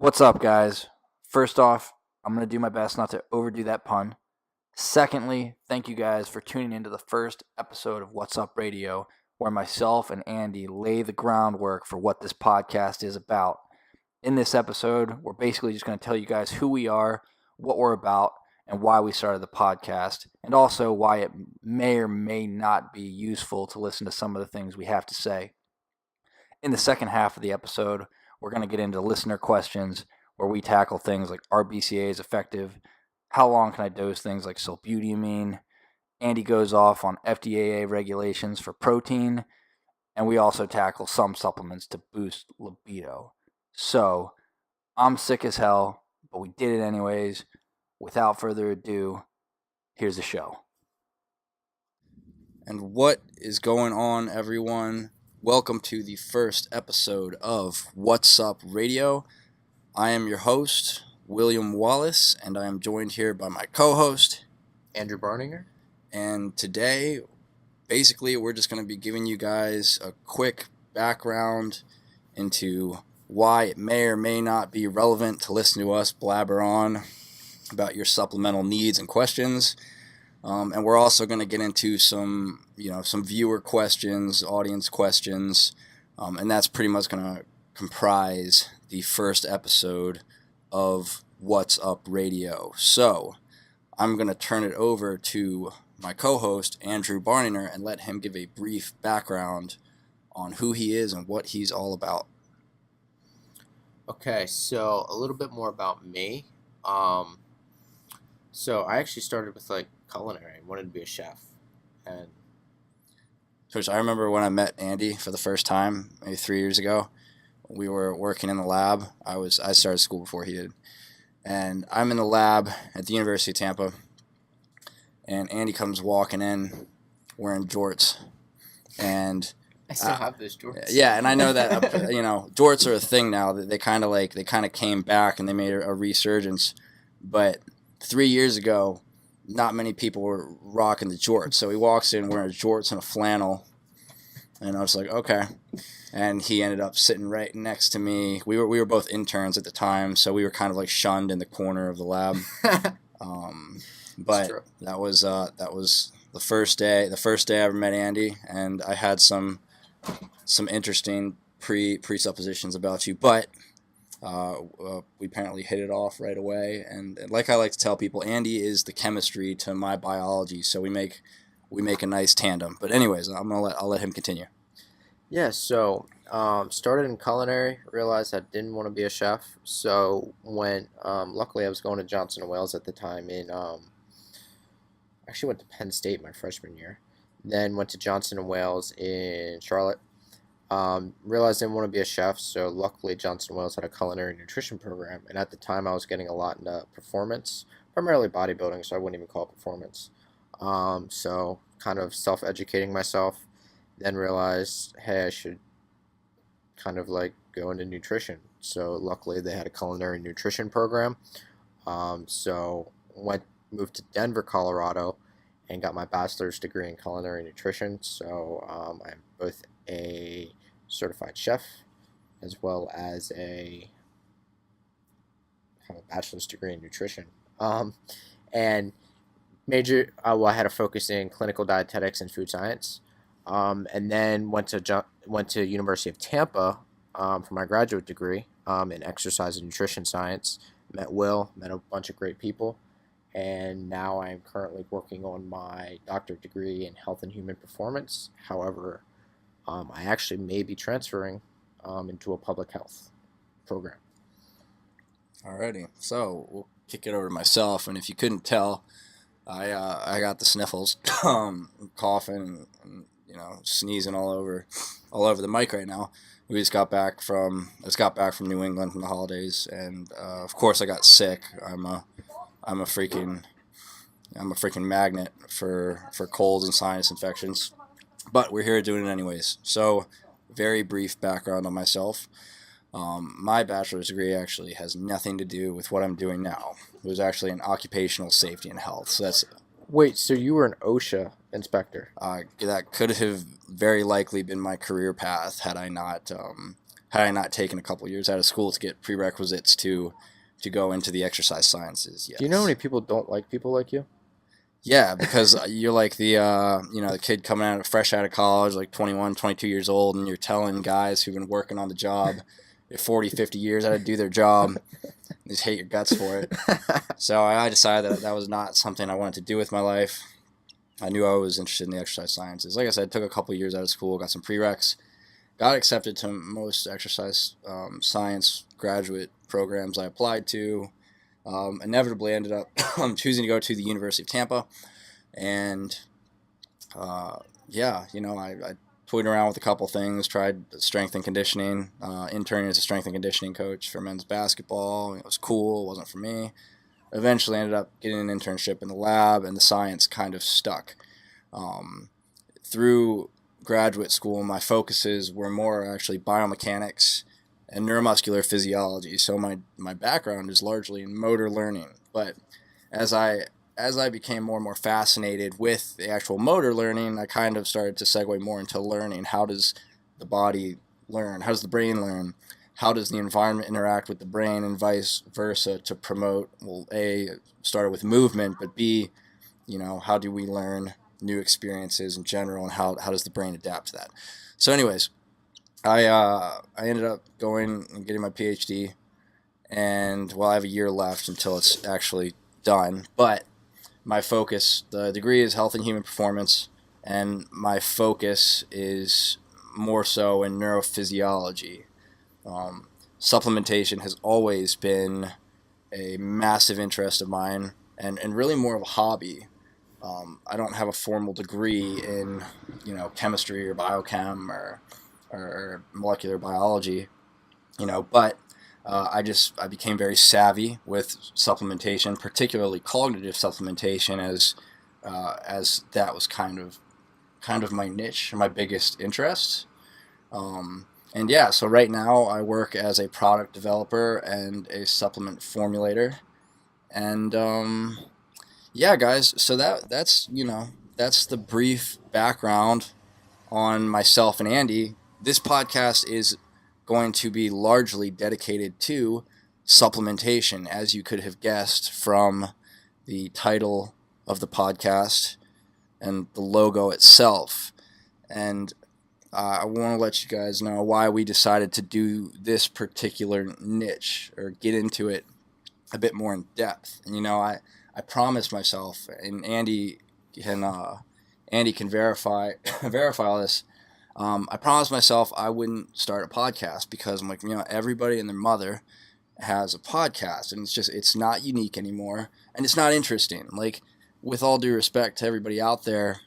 What's up, guys? First off, I'm going to do my best not to overdo that pun. Secondly, thank you guys for tuning into the first episode of WhatSupp Radio, where myself and Andy lay the groundwork for what this podcast is about. In this episode, we're basically just going to tell you guys who we are, what we're about, and why we started the podcast, and also why it may or may not be useful to listen to some of the things we have to say. In the second half of the episode, we're going to get into listener questions where we tackle things like are BCAAs effective, how long can I dose things like sulbutamine. Andy goes off on FDAA regulations for protein, and we also tackle some supplements to boost libido. So, I'm sick as hell, but we did it anyways. Without further ado, here's the show. And what is going on, everyone? Welcome to the first episode of WhatSupp Radio. I am your host, William Wallace, and I am joined here by my co-host, Andrew Barninger. And today, basically, we're just going to be giving you guys a quick background into why it may or may not be relevant to listen to us blabber on about your supplemental needs and questions. And we're also going to get into some viewer questions, audience questions, and that's pretty much going to comprise the first episode of WhatSupp Radio. So I'm going to turn it over to my co-host, Andrew Barninger, and let him give a brief background on who he is and what he's all about. Okay, so a little bit more about me. So I actually started with culinary. I wanted to be a chef, and Which I remember when I met Andy for the first time, maybe 3 years ago. We were working in the lab. I started school before he did, and I'm in the lab at the University of Tampa. And Andy comes walking in wearing jorts, and I still have those jorts. Yeah, and I know that jorts are a thing now. That they kind of came back and they made a resurgence, but 3 years ago, not many people were rocking the jorts. So he walks in wearing jorts and a flannel, and I was like, okay. And he ended up sitting right next to me. We were both interns at the time, so we were kind of like shunned in the corner of the lab. But that was the first day. The first day I ever met Andy, and I had some interesting presuppositions about you, but we apparently hit it off right away. And like I like to tell people, Andy is the chemistry to my biology, so we make a nice tandem. But anyways, I'll let him continue. Yeah, so started in culinary, realized I didn't want to be a chef, so luckily I was going to Johnson & Wales at the time actually went to Penn State my freshman year, then went to Johnson & Wales in Charlotte. Realized I didn't want to be a chef, so luckily Johnson & Wales had a culinary nutrition program, and at the time I was getting a lot into performance, primarily bodybuilding, so I wouldn't even call it performance. So kind of self-educating myself, then realized, hey, I should kind of go into nutrition. So luckily they had a culinary nutrition program. So moved to Denver, Colorado, and got my bachelor's degree in culinary nutrition. So I'm both a certified chef as well as have a bachelor's degree in nutrition. And I had a focus in clinical dietetics and food science. And then went to University of Tampa for my graduate degree in exercise and nutrition science. Met a bunch of great people, and now I'm currently working on my doctorate degree in health and human performance. However, I actually may be transferring into a public health program. Alrighty, so we'll kick it over to myself, and if you couldn't tell, I got the sniffles, coughing, and sneezing all over the mic right now. We just got back from New England from the holidays, and of course I got sick. I'm a freaking magnet for colds and sinus infections, but we're here doing it anyways. So, very brief background on myself. My bachelor's degree actually has nothing to do with what I'm doing now. It was actually in occupational safety and health. So that's Wait, so you were an OSHA inspector? That could have very likely been my career path had I not had I not taken a couple years out of school to get prerequisites to go into the exercise sciences. Yes. Do you know how many people don't like people like you? Yeah, because you're like the the kid coming out fresh out of college, like 21, 22 years old, and you're telling guys who've been working on the job 40, 50 years how to do their job. You just hate your guts for it. So I decided that was not something I wanted to do with my life. I knew I was interested in the exercise sciences. Like I said, took a couple years out of school, got some prereqs, got accepted to most exercise science graduate programs I applied to. Inevitably ended up choosing to go to the University of Tampa. And I toyed around with a couple things, tried strength and conditioning, interning as a strength and conditioning coach for men's basketball. It was cool, it wasn't for me. Eventually ended up getting an internship in the lab, and the science kind of stuck. Through graduate school, my focuses were more actually biomechanics and neuromuscular physiology. So my background is largely in motor learning. But as I became more and more fascinated with the actual motor learning, I kind of started to segue more into learning. How does the body learn? How does the brain learn? How does the environment interact with the brain, and vice versa, to promote, well, A, started with movement, but B, how do we learn new experiences in general, and how does the brain adapt to that? So anyways, I ended up going and getting my PhD, and I have a year left until it's actually done, but my focus, the degree is health and human performance, and my focus is more so in neurophysiology. Supplementation has always been a massive interest of mine, and really more of a hobby. I don't have a formal degree in chemistry or biochem or molecular biology, but I became very savvy with supplementation, particularly cognitive supplementation, as that was kind of my niche, my biggest interest. So right now I work as a product developer and a supplement formulator, and guys. So that's the brief background on myself and Andy. This podcast is going to be largely dedicated to supplementation, as you could have guessed from the title of the podcast and the logo itself. And I want to let you guys know why we decided to do this particular niche, or get into it a bit more in depth. And I promised myself, and Andy can verify all this. I promised myself I wouldn't start a podcast, because I'm like, everybody and their mother has a podcast, and it's not unique anymore, and it's not interesting. Like, with all due respect to everybody out there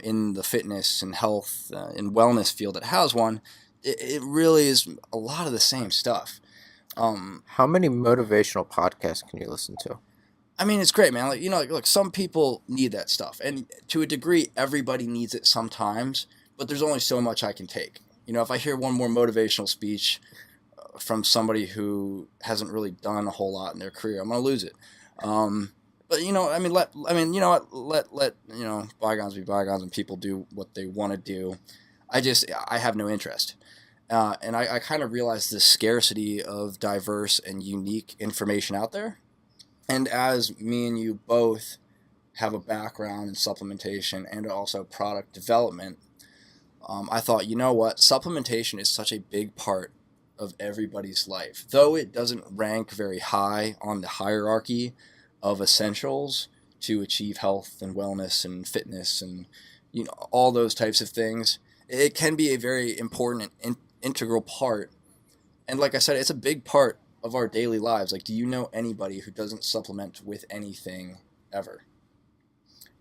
in the fitness and health and wellness field that has one, it really is a lot of the same stuff. How many motivational podcasts can you listen to? I mean, it's great, man. Look, some people need that stuff, and to a degree, everybody needs it sometimes. But there's only so much I can take. If I hear one more motivational speech from somebody who hasn't really done a whole lot in their career, I'm gonna lose it. But let bygones be bygones, and people do what they want to do. I have no interest, and I kind of realize the scarcity of diverse and unique information out there. And as me and you both have a background in supplementation and also product development, I thought, supplementation is such a big part of everybody's life. Though it doesn't rank very high on the hierarchy of essentials to achieve health and wellness and fitness and all those types of things, it can be a very important and integral part. And like I said, it's a big part of our daily lives. Like, do you know anybody who doesn't supplement with anything ever?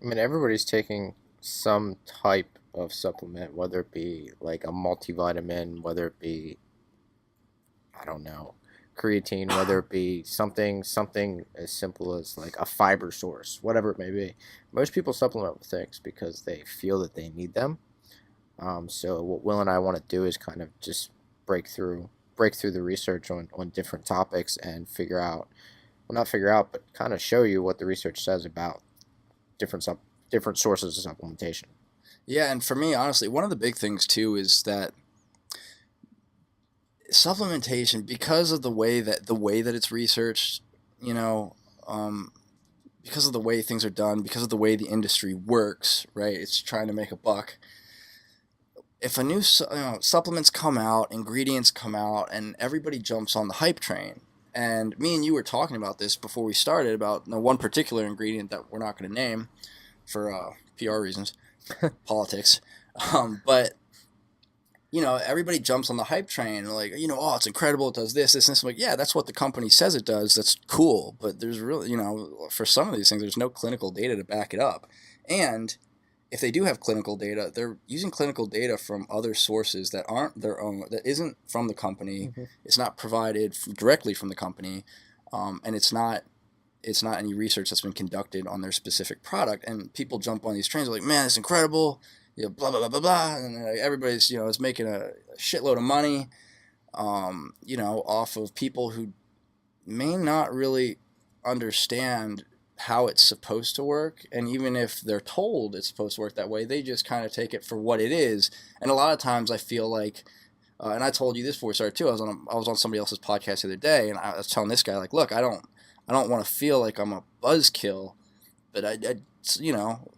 I mean, everybody's taking some type of supplement, whether it be like a multivitamin, whether it be, I don't know, creatine, whether it be something as simple as like a fiber source, whatever it may be. Most people supplement with things because they feel that they need them. So what Will and I want to do is kind of just break through the research on different topics and but kind of show you what the research says about different sources of supplementation. Yeah, and for me, honestly, one of the big things too is that supplementation, because of the way that it's researched, you know, because of the way things are done, because of the way the industry works, right? It's trying to make a buck. If a new supplements come out, ingredients come out, and everybody jumps on the hype train, and me and you were talking about this before we started about one particular ingredient that we're not going to name for PR reasons, politics, but everybody jumps on the hype train, like, oh, it's incredible, it does this, and I'm like, yeah, that's what the company says it does. That's cool, but there's really, for some of these things, there's no clinical data to back it up, and if they do have clinical data, they're using clinical data from other sources that aren't their own, that isn't from the company. Mm-hmm. It's not provided directly from the company, and it's not any research that's been conducted on their specific product. And people jump on these trains like, man, it's incredible, blah, blah, blah, blah, blah. And everybody's, is making a shitload of money, off of people who may not really understand how it's supposed to work. And even if they're told it's supposed to work that way, they just kind of take it for what it is. And a lot of times I feel like, and I told you this before we started too, I was on somebody else's podcast the other day, and I was telling this guy, like, look, I don't want to feel like I'm a buzzkill, but I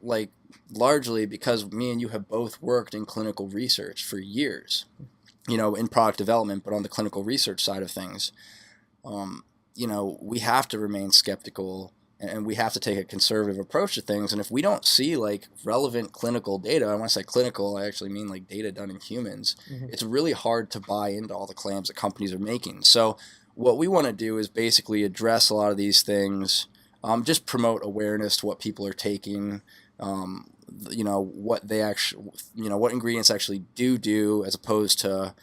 like, largely because me and you have both worked in clinical research for years, in product development, but on the clinical research side of things, we have to remain skeptical, and we have to take a conservative approach to things. And if we don't see like relevant clinical data, and when I say clinical, I actually mean like data done in humans, mm-hmm. It's really hard to buy into all the claims that companies are making. So what we want to do is basically address a lot of these things, just promote awareness to what people are taking, what they actually, what ingredients actually do, as opposed to,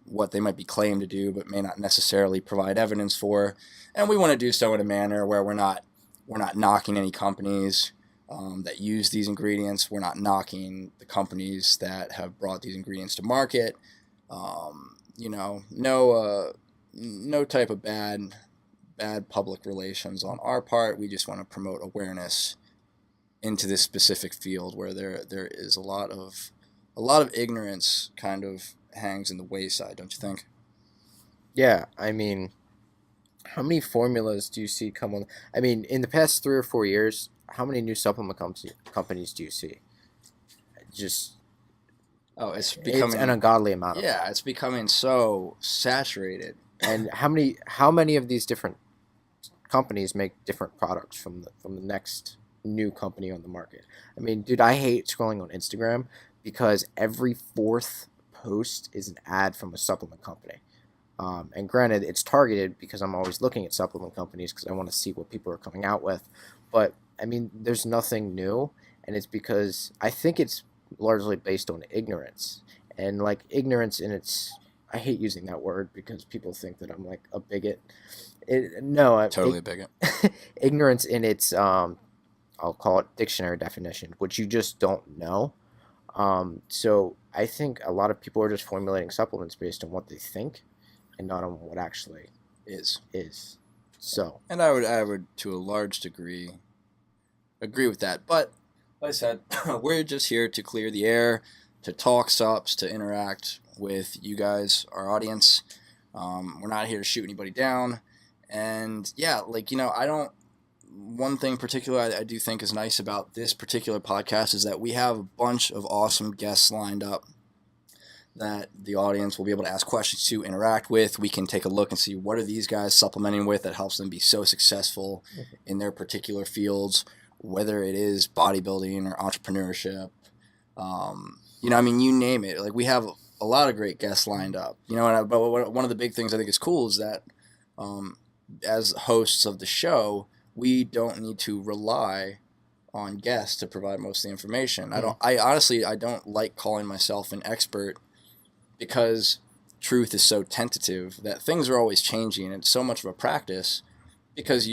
what they might be claimed to do, but may not necessarily provide evidence for. And we want to do so in a manner where we're not knocking any companies that use these ingredients. We're not knocking the companies that have brought these ingredients to market. No type of bad public relations on our part. We just want to promote awareness into this specific field where there is a lot of ignorance kind of hangs in the wayside, don't you think? Yeah, I mean, how many formulas do you see come on? I mean, in the past 3 or 4 years, how many new supplement companies do you see? Just it's an ungodly amount. Yeah, it's becoming so saturated. And how many of these different companies make different products from the next new company on the market? I mean, dude, I hate scrolling on Instagram because every fourth post is an ad from a supplement company. And granted, it's targeted because I'm always looking at supplement companies because I want to see what people are coming out with. But, I mean, there's nothing new, and it's because I think it's largely based on ignorance. And, like, ignorance in its... I hate using that word because people think that I'm, like, a bigot. Totally a bigot. Ignorance in its, I'll call it dictionary definition, which you just don't know. So I think a lot of people are just formulating supplements based on what they think and not on what actually is. So, and I would to a large degree agree with that. But like I said, we're just here to clear the air, to talk supps, to interact with you guys, our audience. We're not here to shoot anybody down. And yeah, like, one thing particular I do think is nice about this particular podcast is that we have a bunch of awesome guests lined up that the audience will be able to ask questions to, interact with. We can take a look and see what are these guys supplementing with that helps them be so successful in their particular fields, whether it is bodybuilding or entrepreneurship. You name it. Like, we have a lot of great guests lined up. But one of the big things I think is cool is that as hosts of the show, we don't need to rely on guests to provide most of the information. I honestly don't like calling myself an expert because truth is so tentative that things are always changing, and it's so much of a practice because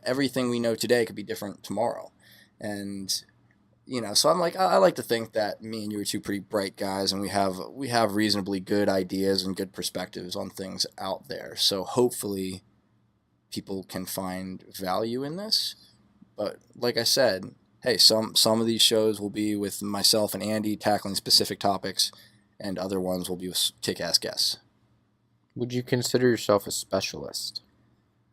everything we know today could be different tomorrow. And so I'm like, I like to think that me and you are two pretty bright guys, and we have reasonably good ideas and good perspectives on things out there. So hopefully people can find value in this. But like I said, hey, some of these shows will be with myself and Andy tackling specific topics, and other ones will be with kick-ass guests. Would you consider yourself a specialist?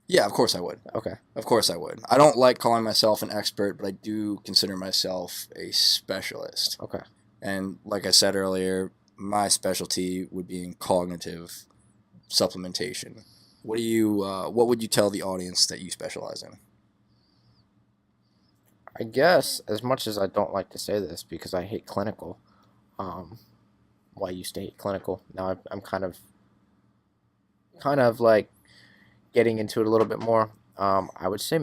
Yeah, of course I would. Okay. Of course I would. I don't like calling myself an expert, but I do consider myself a specialist. Okay. And like I said earlier, my specialty would be in cognitive supplementation. What would you tell the audience that you specialize in? I guess, as much as I don't like to say this because I hate clinical, well, I used to hate clinical. Now I'm kind of like getting into it a little bit more. I would say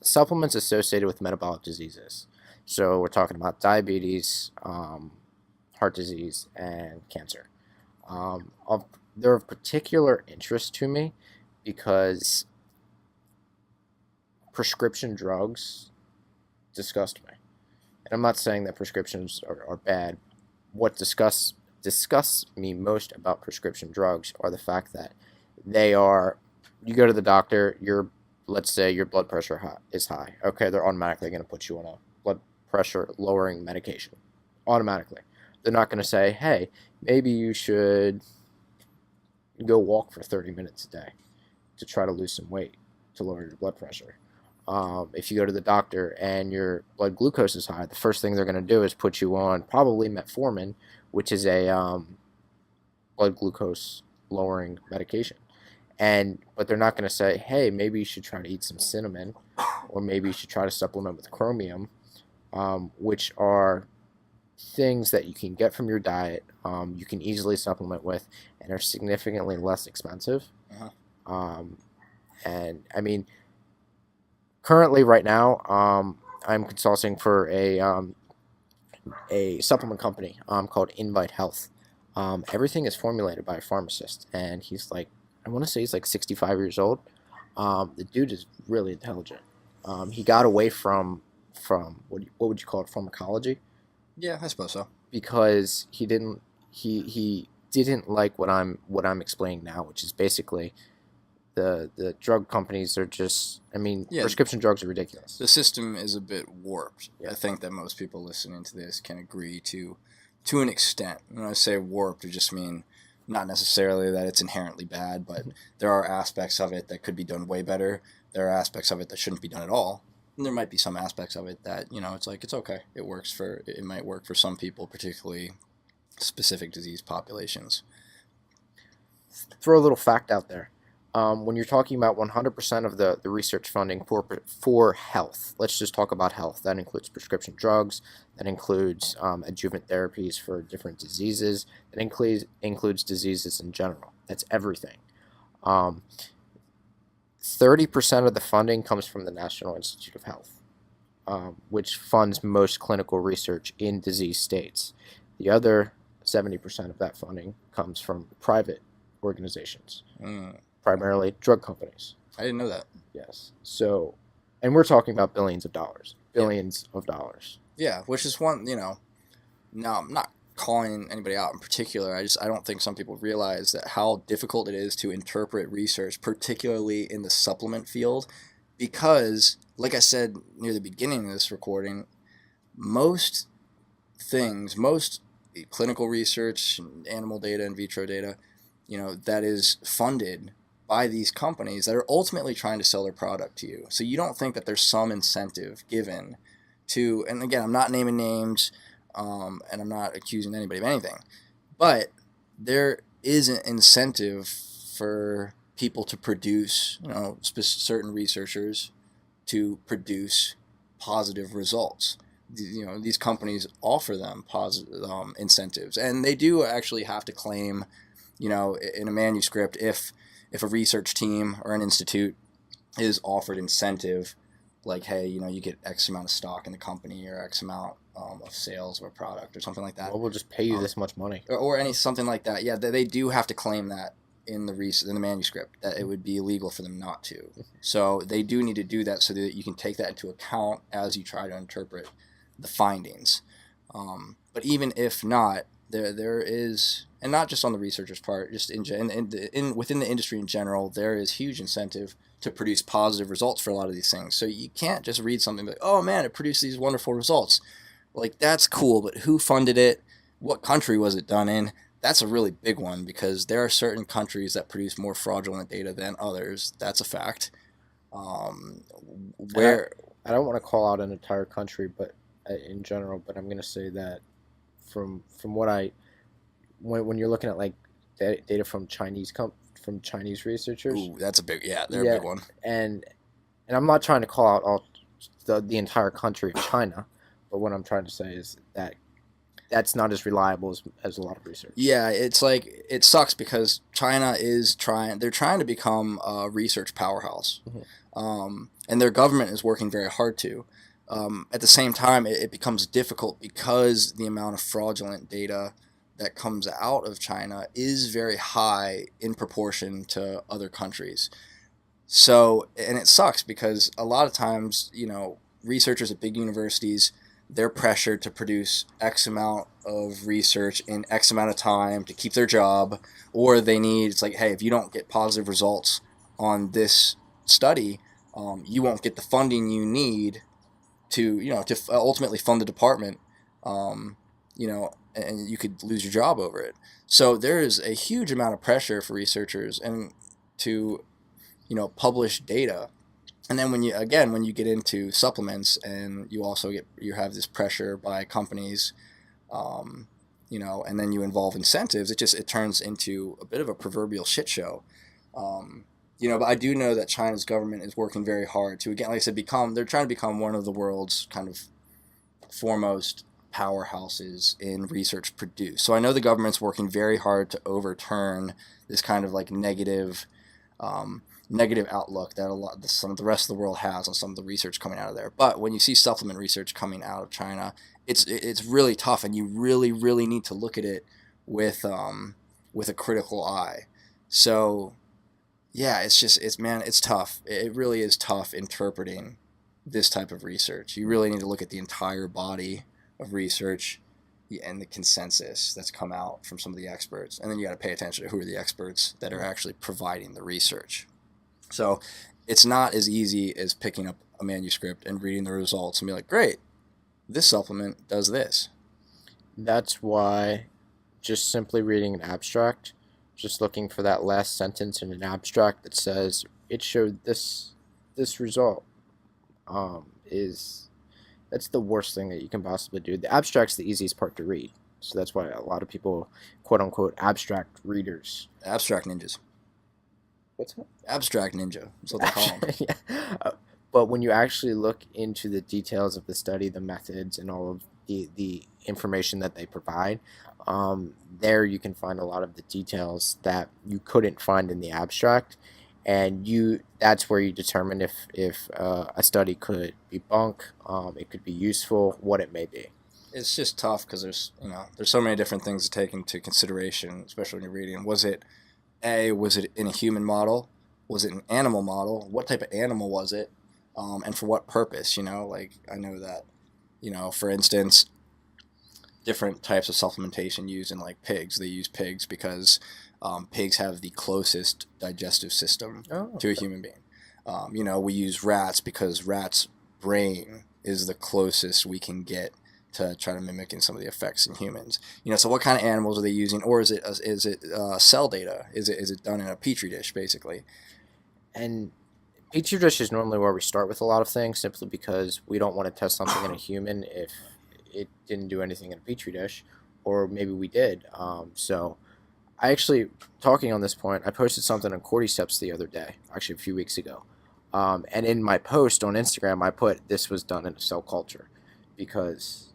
supplements associated with metabolic diseases. So we're talking about diabetes, heart disease, and cancer. They're of particular interest to me because prescription drugs disgust me. And I'm not saying that prescriptions are bad. What disgusts me most about prescription drugs are the fact that you go to the doctor, let's say your blood pressure is high. Okay, they're automatically going to put you on a blood pressure lowering medication. Automatically. They're not going to say, hey, maybe you should go walk for 30 minutes a day to try to lose some weight to lower your blood pressure. If you go to the doctor and your blood glucose is high, the first thing they're going to do is put you on probably metformin, which is a blood glucose lowering medication. But they're not going to say, hey, maybe you should try to eat some cinnamon, or maybe you should try to supplement with chromium, which are things that you can get from your diet, you can easily supplement with, and are significantly less expensive. Uh-huh. And I mean, currently right now, I'm consulting for a supplement company called Invite Health. Everything is formulated by a pharmacist, and I want to say he's like 65 years old. The dude is really intelligent. He got away from what would you call it, pharmacology? Yeah, I suppose so. Because he didn't like what I'm explaining now, which is basically the drug companies are just, prescription drugs are ridiculous. The system is a bit warped. Yeah. I think that most people listening to this can agree to an extent. When I say warped, I just mean not necessarily that it's inherently bad, but there are aspects of it that could be done way better. There are aspects of it that shouldn't be done at all. And there might be some aspects of it that, it's okay. It might work for some people, particularly specific disease populations. Throw a little fact out there. When you're talking about 100% of the research funding for health, let's just talk about health. That includes prescription drugs. That includes adjuvant therapies for different diseases. That includes diseases in general. That's everything. 30% of the funding comes from the National Institute of Health, which funds most clinical research in disease states. The other 70% of that funding comes from private organizations. Primarily drug companies. I didn't know that. Yes. So, and we're talking about billions of dollars. Yeah, which is one, no, I'm not calling anybody out in particular. I don't think some people realize that how difficult it is to interpret research, particularly in the supplement field, because, like I said near the beginning of this recording, most clinical research, animal data, in vitro data, that is funded by these companies that are ultimately trying to sell their product to you. So you don't think that there's some incentive given to, and again, I'm not naming names, and I'm not accusing anybody of anything, but there is an incentive for people to produce, certain researchers to produce positive results. These companies offer them positive incentives, and they do actually have to claim, in a manuscript, if a research team or an institute is offered incentive, like, hey, you get X amount of stock in the company or X amount of sales of a product or something like that. Well, we'll just pay you this much money. Or something like that. Yeah, they do have to claim that in the manuscript, that it would be illegal for them not to. So they do need to do that so that you can take that into account as you try to interpret the findings. But even if not, there is, and not just on the researcher's part, just within the industry in general, there is huge incentive to produce positive results for a lot of these things. So you can't just read something like, oh man, it produced these wonderful results. Like, that's cool, but who funded it? what country was it done in? That's a really big one because there are certain countries that produce more fraudulent data than others. That's a fact. Um, where I don't want to call out an entire country, but in general, but I'm going to say that from what when you're looking at like data from from Chinese researchers, Ooh, that's a big, yeah, they're a yeah, big one. and I'm not trying to call out all the entire country of China, but what I'm trying to say is that that's not as reliable as a lot of research. Yeah, it's like it sucks because China is they're trying to become a research powerhouse. Mhm. And their government is working very hard to. At the same time, it becomes difficult because the amount of fraudulent data that comes out of China is very high in proportion to other countries. So, and it sucks because a lot of times, researchers at big universities, they're pressured to produce X amount of research in X amount of time to keep their job, or it's like, hey, if you don't get positive results on this study, you won't get the funding you need to ultimately fund the department, um, and you could lose your job over it. So there is a huge amount of pressure for researchers and to publish data. And then when you get into supplements and you have this pressure by companies, and then you involve incentives, it turns into a bit of a proverbial shit show. But I do know that China's government is working very hard to, again, like I said, they're trying to become one of the world's kind of foremost powerhouses in research produced. So I know the government's working very hard to overturn this kind of like negative outlook that some of the rest of the world has on some of the research coming out of there. But when you see supplement research coming out of China, it's really tough, and you really really need to look at it with a critical eye. So yeah, it's tough. It really is tough interpreting this type of research. You really need to look at the entire body of research and the consensus that's come out from some of the experts, and then you got to pay attention to who are the experts that are actually providing the research. So it's not as easy as picking up a manuscript and reading the results and be like, great, this supplement does this. That's why just simply reading an abstract, just looking for that last sentence in an abstract that says it showed this result, is that's the worst thing that you can possibly do. The abstract's the easiest part to read, so that's why a lot of people, quote unquote, abstract readers. Abstract ninjas. What's that? Abstract ninja. That's what they call them. Yeah. But when you actually look into the details of the study, the methods, and all of the information that they provide, there you can find a lot of the details that you couldn't find in the abstract, and that's where you determine if a study could be bunk, it could be useful, what it may be. It's just tough because there's so many different things to take into consideration, especially when you're reading. Was it in a human model? Was it an animal model? What type of animal was it? And for what purpose? Like I know that, for instance, different types of supplementation used in like pigs. They use pigs because pigs have the closest digestive system to a human being. We use rats because rats' brain is the closest we can get to try to mimic in some of the effects in humans. So what kind of animals are they using, or is it cell data? Is it done in a petri dish basically? And petri dish is normally where we start with a lot of things, simply because we don't want to test something in a human if it didn't do anything in a petri dish, or maybe we did. So I actually, talking on this point, I posted something on cordyceps the other day, actually a few weeks ago. And in my post on Instagram, I put this was done in a cell culture because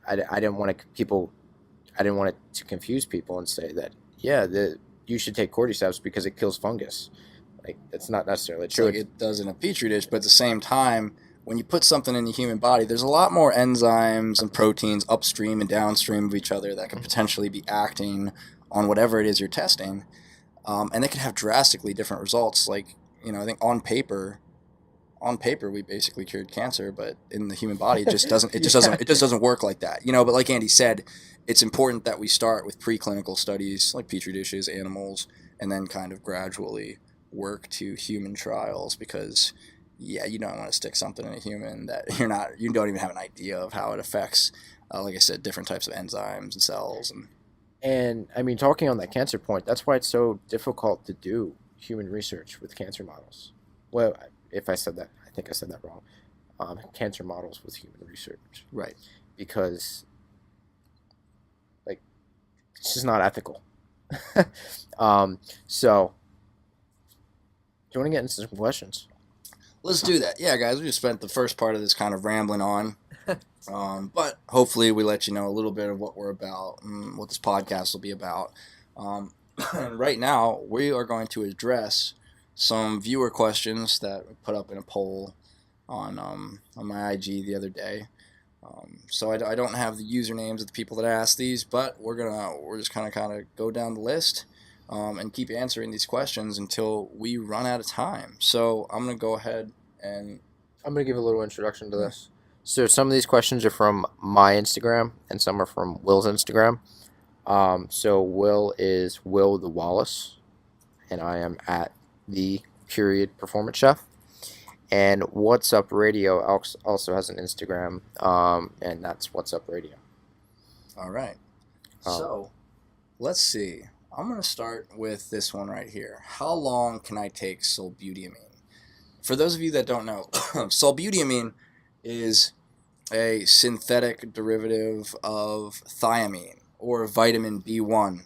I didn't want it to confuse people and say that, yeah, you should take cordyceps because it kills fungus. Like, that's not necessarily true. Like it does in a petri dish, but at the same time, when you put something in the human body, there's a lot more enzymes and proteins upstream and downstream of each other that can potentially be acting on whatever it is you're testing, and they can have drastically different results. Like, I think on paper, we basically cured cancer, but in the human body, it just doesn't. It just doesn't work like that. But like Andy said, it's important that we start with preclinical studies like petri dishes, animals, and then kind of gradually work to human trials, because you don't want to stick something in a human that you don't even have an idea of how it affects. like I said, different types of enzymes and cells. And I mean, talking on that cancer point, that's why it's so difficult to do human research with cancer models. Well, if I said that, I think I said that wrong. Cancer models with human research. Right. Because, like, it's just not ethical. So, do you want to get into some questions? Let's do that. Yeah, guys, we just spent the first part of this kind of rambling on. But hopefully we let you know a little bit of what we're about and what this podcast will be about. And right now, we are going to address some viewer questions that we put up in a poll on my IG the other day. So I don't have the usernames of the people that asked these, but we're just kind of go down the list and keep answering these questions until we run out of time. So I'm gonna go ahead and I'm going to give a little introduction to this. So some of these questions are from my Instagram and some are from Will's Instagram. So Will is Will the Wallace, and I am at the _performance chef. And WhatSupp Radio also has an Instagram, and that's WhatSupp Radio. All right. So let's see. I'm going to start with this one right here. How long can I take sulbutamine? For those of you that don't know, sulbutamine is a synthetic derivative of thiamine or vitamin B1.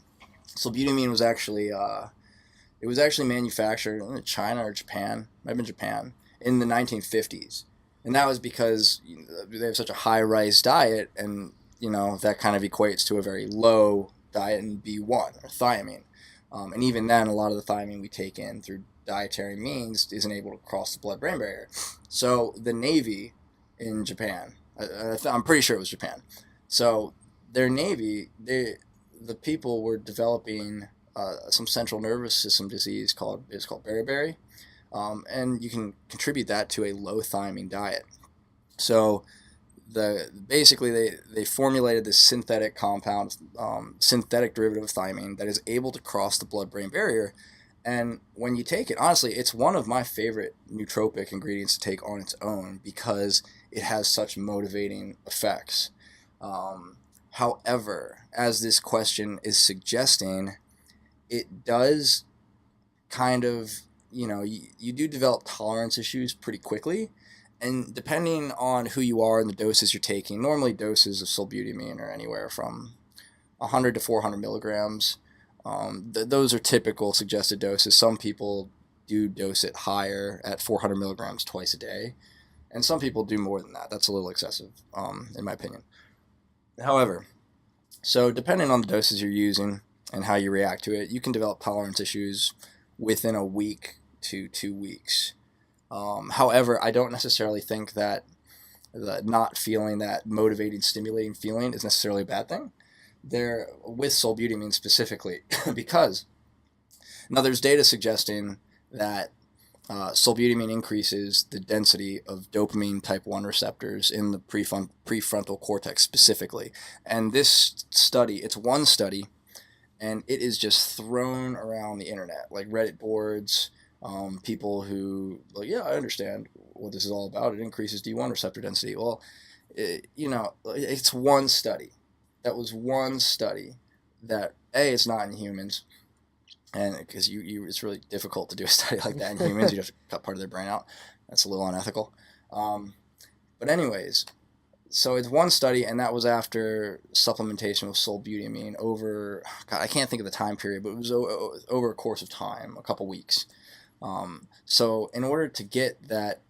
Sulbutamine was actually manufactured in China or Japan, might have been Japan, in the 1950s. And that was because they have such a high rice diet, and that kind of equates to a very low diet in B1 or thiamine. And even then, a lot of the thiamine we take in through dietary means isn't able to cross the blood-brain barrier. So the Navy in Japan, I'm pretty sure it was Japan. So their Navy, the people were developing some central nervous system disease called beriberi. And you can contribute that to a low thiamine diet. So basically they formulated this synthetic compound, synthetic derivative of thiamine that is able to cross the blood-brain barrier. And when you take it, honestly, it's one of my favorite nootropic ingredients to take on its own because it has such motivating effects. However, as this question is suggesting, it does kind of, you do develop tolerance issues pretty quickly. And depending on who you are and the doses you're taking, normally doses of sulbutamine are anywhere from 100 to 400 milligrams. Those are typical suggested doses. Some people do dose it higher at 400 milligrams twice a day. And some people do more than that. That's a little excessive, in my opinion. However, so depending on the doses you're using and how you react to it, you can develop tolerance issues within a week to 2 weeks. However, I don't necessarily think that not feeling that motivating, stimulating feeling is necessarily a bad thing. With sulbutamine specifically, because now there's data suggesting that sulbutamine increases the density of dopamine type 1 receptors in the prefrontal cortex specifically. And this study, it's one study, and it is just thrown around the internet, like Reddit boards, people who, like, yeah, I understand what this is all about. It increases D1 receptor density. Well, it's one study. That was one study that, it's not in humans, and because it's really difficult to do a study like that in humans. You have to cut part of their brain out. That's a little unethical. But anyways, so it's one study, and that was after supplementation with sulbutamine over, God, I can't think of the time period, but it was over a course of time, a couple weeks. So in order to get that,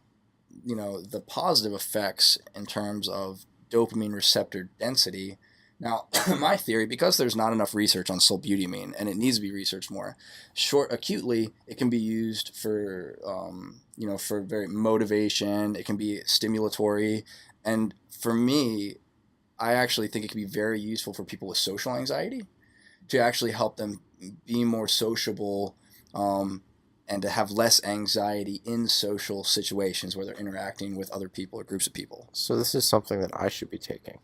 the positive effects in terms of dopamine receptor density. Now, my theory, because there's not enough research on sulbutamine, and it needs to be researched more, acutely, it can be used for, for very motivation. It can be stimulatory. And for me, I actually think it can be very useful for people with social anxiety to actually help them be more sociable, and to have less anxiety in social situations where they're interacting with other people or groups of people. So this is something that I should be taking.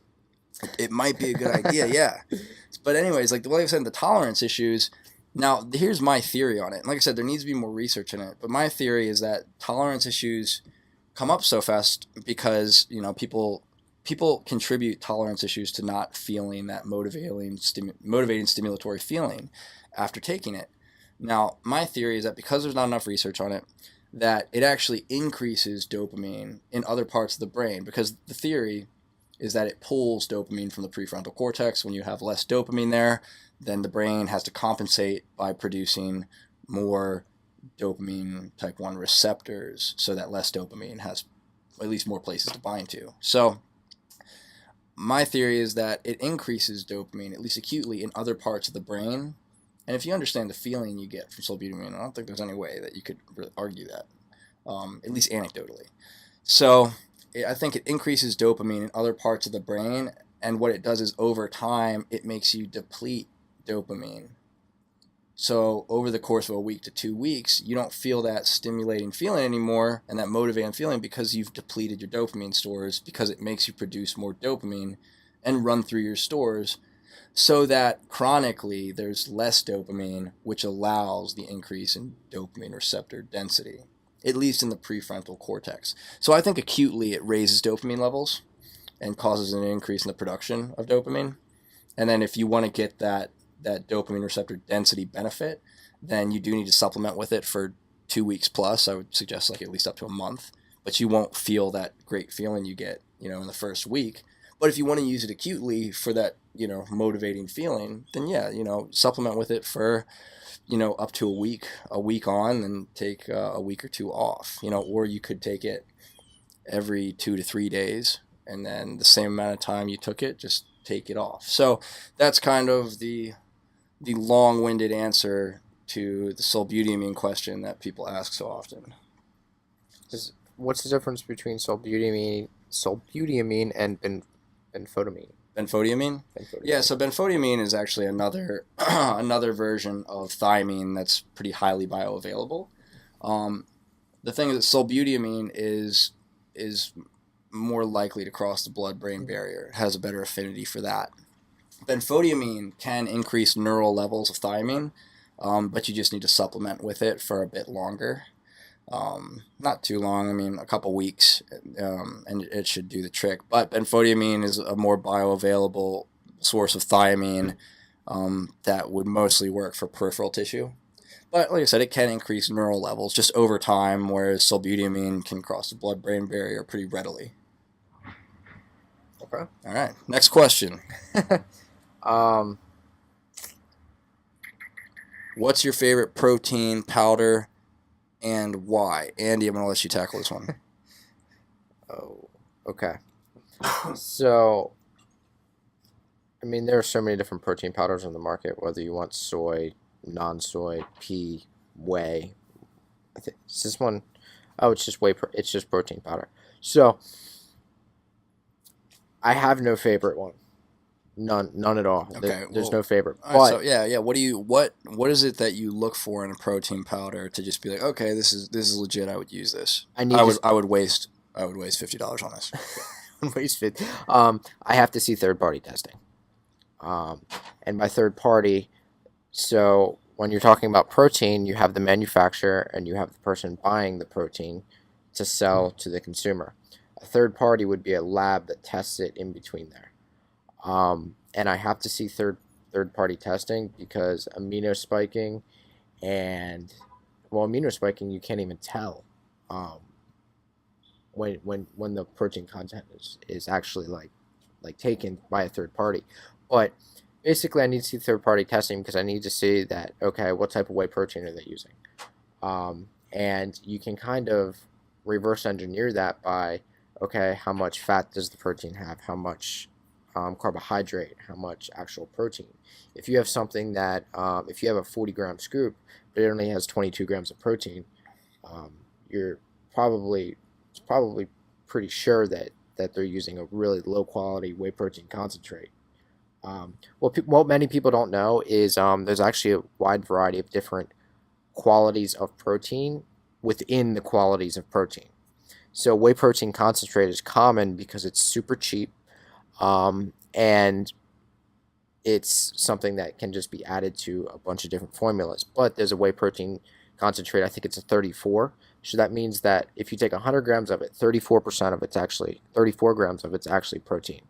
It might be a good idea, yeah. But anyways, like I said, the tolerance issues. Now, here's my theory on it. And like I said, there needs to be more research in it. But my theory is that tolerance issues come up so fast because, people people contribute tolerance issues to not feeling that motivating stimulatory feeling after taking it. Now, my theory is that because there's not enough research on it, that it actually increases dopamine in other parts of the brain, because the theory is that it pulls dopamine from the prefrontal cortex. When you have less dopamine there, then the brain has to compensate by producing more dopamine type 1 receptors, so that less dopamine has at least more places to bind to. So my theory is that it increases dopamine, at least acutely, in other parts of the brain. And if you understand the feeling you get from sulbutamine, I don't think there's any way that you could really argue that, at least anecdotally. So I think it increases dopamine in other parts of the brain, and what it does is over time, it makes you deplete dopamine. So over the course of a week to 2 weeks, you don't feel that stimulating feeling anymore and that motivating feeling, because you've depleted your dopamine stores, because it makes you produce more dopamine and run through your stores, so that chronically there's less dopamine, which allows the increase in dopamine receptor density, at least in the prefrontal cortex. So I think acutely it raises dopamine levels and causes an increase in the production of dopamine. And then if you want to get that dopamine receptor density benefit, then you do need to supplement with it for 2 weeks plus. I would suggest like at least up to a month, but you won't feel that great feeling you get, in the first week. But if you want to use it acutely for that, motivating feeling, then yeah, supplement with it for, up to a week on, and take a week or two off, or you could take it every 2 to 3 days, and then the same amount of time you took it, just take it off. So that's kind of the long-winded answer to the sulbutamine question that people ask so often. What's the difference between sulbutamine and benfotiamine? Benfotiamine? Yeah, so benfotiamine is actually another another version of thiamine that's pretty highly bioavailable. The thing is that sulbutamine is more likely to cross the blood-brain barrier. It has a better affinity for that. Benfotiamine can increase neural levels of thiamine, but you just need to supplement with it for a bit longer. Not too long, a couple weeks, and it should do the trick. But benfotiamine is a more bioavailable source of thiamine that would mostly work for peripheral tissue. But like I said, it can increase neural levels just over time, whereas sulbutamine can cross the blood-brain barrier pretty readily. Okay. All right, next question. What's your favorite protein powder and why? Andy, I'm going to let you tackle this one. Oh, okay. So, there are so many different protein powders on the market, whether you want soy, non-soy, pea, whey. I think it's this one. Oh, it's just whey. It's just protein powder. So, I have no favorite one. None at all. Okay, there's no favorite. All right, so yeah. What is it that you look for in a protein powder to just be like, okay, this is legit. I would use this. I would waste $50 on this. I have to see third-party testing. And by third party, so when you're talking about protein, you have the manufacturer and you have the person buying the protein to sell to the consumer. A third party would be a lab that tests it in between there. And I have to see third party testing because amino spiking you can't even tell when the protein content is actually like taken by a third party. But basically I need to see third party testing because I need to see that, okay, what type of whey protein are they using? And you can kind of reverse engineer that by, okay, how much fat does the protein have? How much carbohydrate, how much actual protein. If you have something that, if you have a 40-gram scoop, but it only has 22 grams of protein, you're probably pretty sure that they're using a really low quality whey protein concentrate. What many people don't know is there's actually a wide variety of different qualities of protein within the qualities of protein. So whey protein concentrate is common because it's super cheap. And it's something that can just be added to a bunch of different formulas. But there's a whey protein concentrate, I think it's a 34, So that means that if you take 100 grams of it, 34 grams of it's actually protein.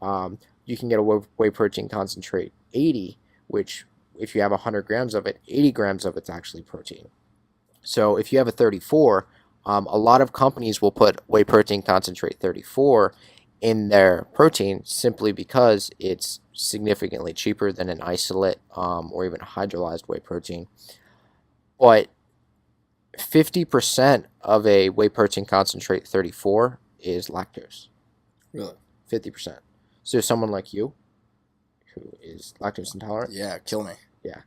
You can get a whey protein concentrate 80, which if you have 100 grams of it, 80 grams of it's actually protein. So if you have a 34, a lot of companies will put whey protein concentrate 34 in their protein simply because it's significantly cheaper than an isolate or even a hydrolyzed whey protein. But 50% of a whey protein concentrate 34 is lactose. Really? 50%. So someone like you, who is lactose intolerant, Yeah, kill me. yeah,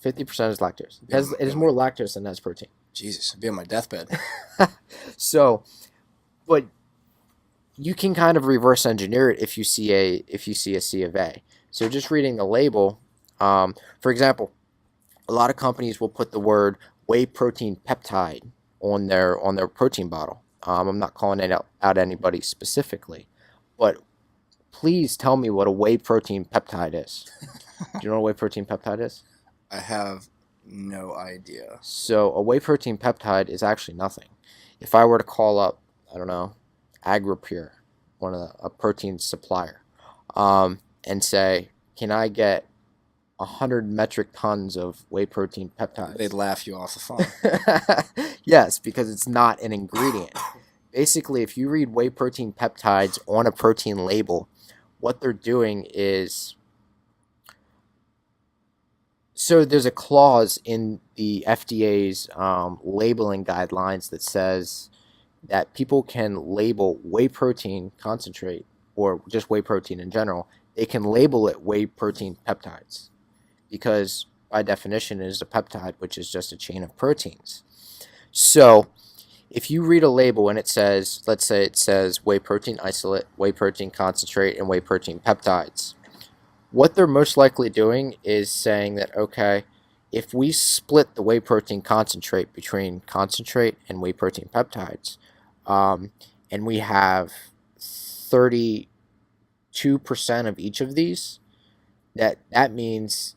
50% is lactose. It has more lactose than it has protein. Jesus, I'd be on my deathbed. So, but you can kind of reverse engineer it if you see a C of A. So just reading the label, for example, a lot of companies will put the word whey protein peptide on their protein bottle. I'm not calling it out anybody specifically, but please tell me what a whey protein peptide is. Do you know what a whey protein peptide is? I have no idea. So a whey protein peptide is actually nothing. If I were to call up, I don't know, AgriPure, a protein supplier, and say, can I get 100 metric tons of whey protein peptides? They'd laugh you off the phone. Yes, because it's not an ingredient. Basically, if you read whey protein peptides on a protein label, what they're doing is, so there's a clause in the FDA's labeling guidelines that says that people can label whey protein concentrate or just whey protein in general. They can label it whey protein peptides because by definition it is a peptide, which is just a chain of proteins. So if you read a label and it says, let's say it says whey protein isolate, whey protein concentrate, and whey protein peptides, what they're most likely doing is saying that, okay, if we split the whey protein concentrate between concentrate and whey protein peptides, and we have 32% of each of these, that means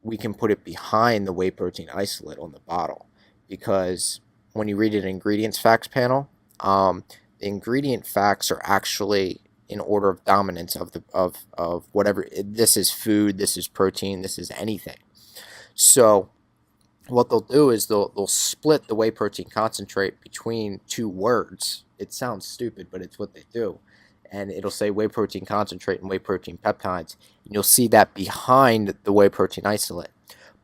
we can put it behind the whey protein isolate on the bottle, because when you read an ingredients facts panel, the ingredient facts are actually in order of dominance of whatever. This is food, this is protein, this is anything. So what they'll do is they'll split the whey protein concentrate between two words. It sounds stupid, but it's what they do. And it'll say whey protein concentrate and whey protein peptides. And you'll see that behind the whey protein isolate.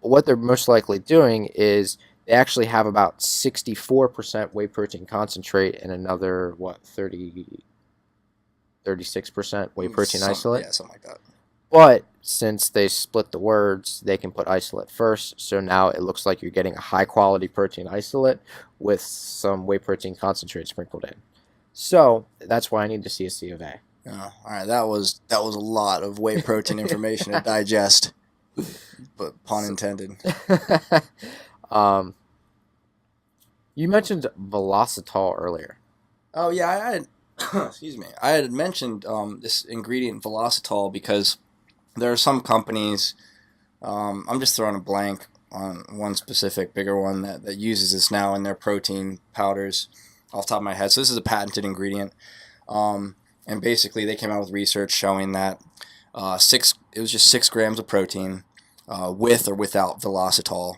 But what they're most likely doing is they actually have about 64% whey protein concentrate and another, 36% whey protein isolate? Yeah, something like that. But since they split the words, they can put isolate first. So now it looks like you're getting a high quality protein isolate with some whey protein concentrate sprinkled in. So that's why I need to see a C of A. Oh, all right, that was a lot of whey protein information to digest, but pun intended. You mentioned Velocitol earlier. Oh yeah, I had excuse me. I had mentioned this ingredient Velocitol because there are some companies. I'm just throwing a blank on one specific bigger one that uses this now in their protein powders off the top of my head. So this is a patented ingredient. And basically they came out with research showing that it was just 6 grams of protein with or without Velocitol.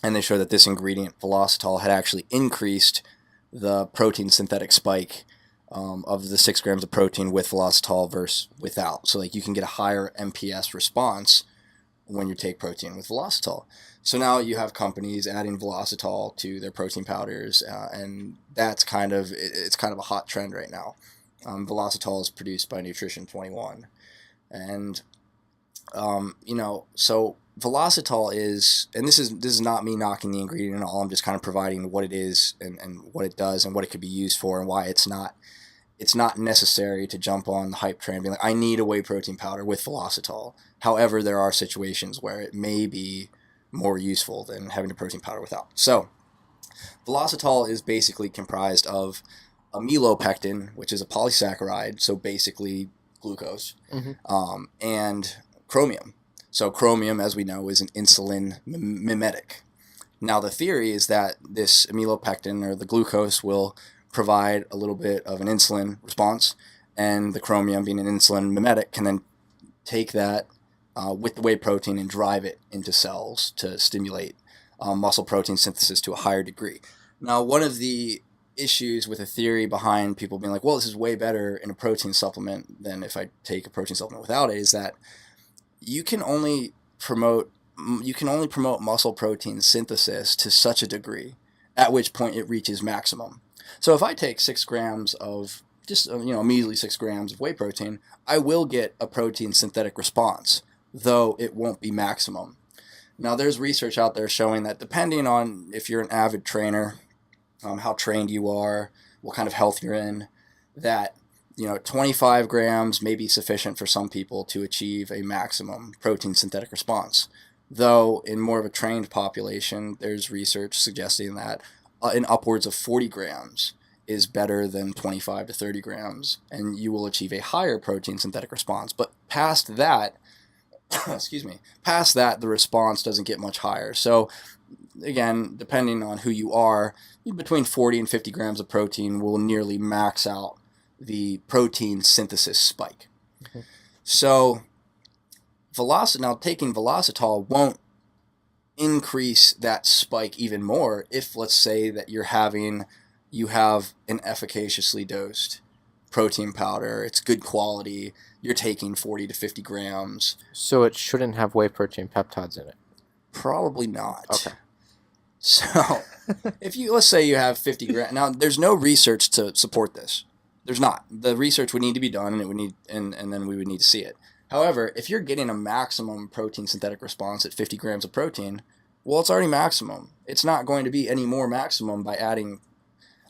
And they showed that this ingredient, Velocitol, had actually increased the protein synthetic spike of the 6 grams of protein with Velocitol versus without. So like you can get a higher MPS response when you take protein with Velocitol. So now you have companies adding Velocitol to their protein powders, and it's kind of a hot trend right now. Velocitol is produced by Nutrition 21, and so Velocitol is, and this is not me knocking the ingredient at all. I'm just kind of providing what it is and what it does and what it could be used for and why it's not necessary to jump on the hype train being like, I need a whey protein powder with Velocitol. However, there are situations where it may be more useful than having a protein powder without. So Velocitol is basically comprised of amylopectin, which is a polysaccharide, so basically glucose, and chromium. So chromium, as we know, is an insulin mimetic. Now, the theory is that this amylopectin or the glucose will provide a little bit of an insulin response, and the chromium, being an insulin mimetic, can then take that with the whey protein and drive it into cells to stimulate muscle protein synthesis to a higher degree. Now, one of the issues with a theory behind people being like, well, this is way better in a protein supplement than if I take a protein supplement without it, is that you can only promote muscle protein synthesis to such a degree, at which point it reaches maximum. So if I take 6 grams of just measly 6 grams of whey protein, I will get a protein synthetic response, though it won't be maximum. Now, there's research out there showing that depending on if you're an avid trainer, how trained you are, what kind of health you're in, that 25 grams may be sufficient for some people to achieve a maximum protein synthetic response. Though in more of a trained population, there's research suggesting that in upwards of 40 grams is better than 25 to 30 grams, and you will achieve a higher protein synthetic response. But past that, the response doesn't get much higher. So again, depending on who you are, between 40 and 50 grams of protein will nearly max out the protein synthesis spike. Mm-hmm. So taking Velocitol won't increase that spike even more if, let's say, that you have an efficaciously dosed protein powder. It's good quality. You're taking 40 to 50 grams. So it shouldn't have whey protein peptides in it? Probably not. Okay. So let's say you have 50 grams. Now, there's no research to support this. There's not. The research would need to be done, and then we would need to see it. However, if you're getting a maximum protein synthetic response at 50 grams of protein, well, it's already maximum. It's not going to be any more maximum by adding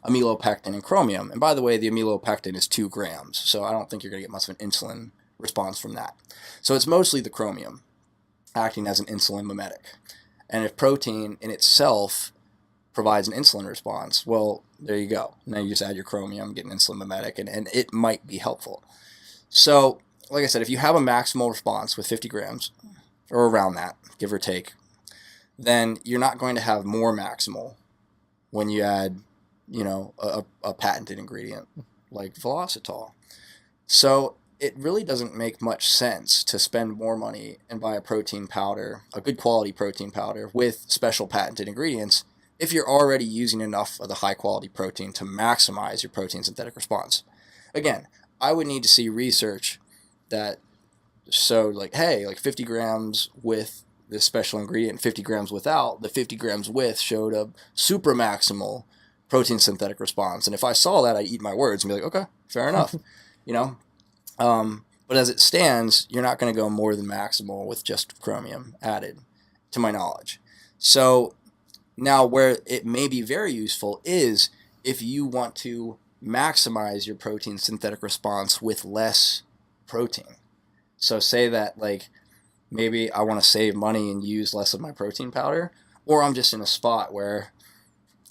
amylopectin and chromium. And by the way, the amylopectin is 2 grams, so I don't think you're going to get much of an insulin response from that. So it's mostly the chromium acting as an insulin mimetic. And if protein in itself provides an insulin response, well, there you go. Now you just add your chromium, get an insulin mimetic, and it might be helpful. So, like I said, if you have a maximal response with 50 grams, or around that, give or take, then you're not going to have more maximal when you add, a patented ingredient like Velocitol. So it really doesn't make much sense to spend more money and buy a protein powder, a good quality protein powder with special patented ingredients, if you're already using enough of the high quality protein to maximize your protein synthetic response. Again, I would need to see research that showed 50 grams with this special ingredient, 50 grams without. The 50 grams with showed a super maximal protein synthetic response. And if I saw that, I'd eat my words and be like, okay, fair enough. But as it stands, you're not going to go more than maximal with just chromium added, to my knowledge. So now where it may be very useful is if you want to maximize your protein synthetic response with less protein. So say that maybe I want to save money and use less of my protein powder, or I'm just in a spot where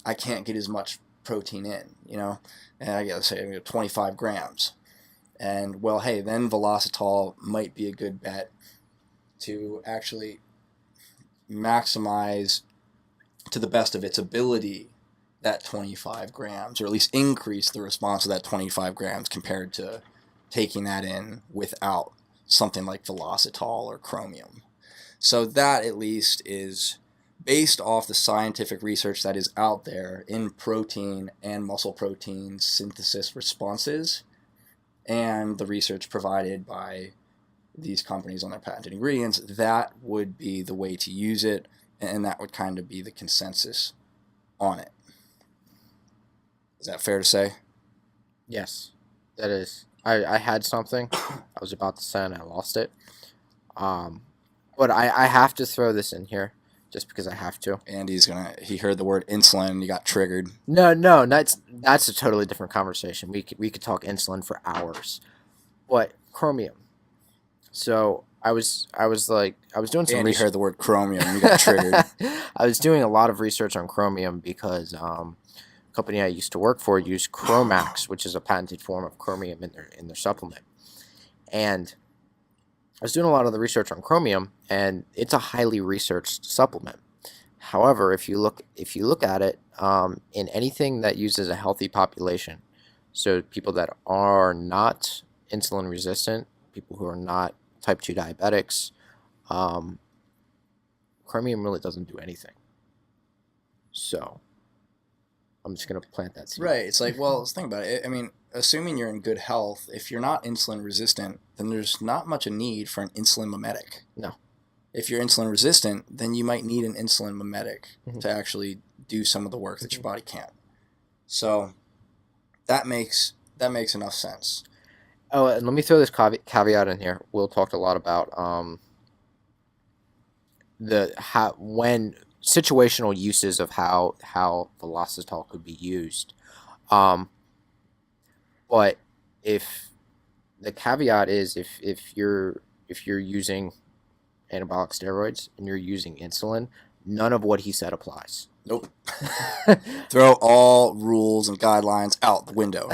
I can't get as much protein in, and I got to say 25 grams. And well, hey, then Velocitol might be a good bet to actually maximize to the best of its ability that 25 grams, or at least increase the response of that 25 grams compared to taking that in without something like Velocitol or chromium. So that at least is based off the scientific research that is out there in protein and muscle protein synthesis responses, and the research provided by these companies on their patented ingredients. That would be the way to use it, and that would kind of be the consensus on it. Is that fair to say? Yes, that is. I had something I was about to say and I lost it. But I have to throw this in here just because I have to. Andy's he heard the word insulin and he got triggered. No, that's a totally different conversation. We could talk insulin for hours. But chromium. So I was doing some Andy research. heard the word chromium and he got triggered. I was doing a lot of research on chromium because a company I used to work for used Chromax, which is a patented form of chromium in their supplement. And I was doing a lot of the research on chromium, and it's a highly researched supplement. However, if you look at it, in anything that uses a healthy population, so people that are not insulin resistant, people who are not type 2 diabetics, um, chromium really doesn't do anything. So I'm just gonna plant that seed. Right. It's like, well, let's think about it. I mean, assuming you're in good health, if you're not insulin resistant, then there's not much a need for an insulin mimetic. No. If you're insulin resistant, then you might need an insulin mimetic Mhm. to actually do some of the work that your body can't. So that makes enough sense. Oh, and let me throw this caveat in here. We'll talk a lot about when situational uses of how velocitol could be used. But if the caveat is if you're using anabolic steroids and you're using insulin, none of what he said applies. Nope. Throw all rules and guidelines out the window.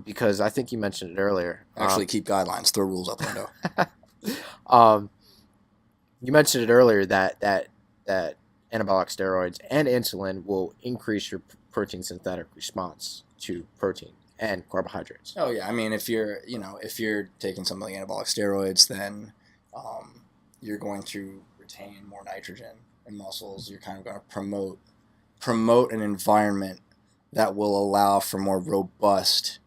Because I think you mentioned it earlier. Actually, keep guidelines. Throw rules out the window. You mentioned it earlier that anabolic steroids and insulin will increase your protein synthetic response to protein and carbohydrates. Oh yeah, I mean if you're taking some of the anabolic steroids, then you're going to retain more nitrogen in muscles. You're kind of going to promote an environment that will allow for more robust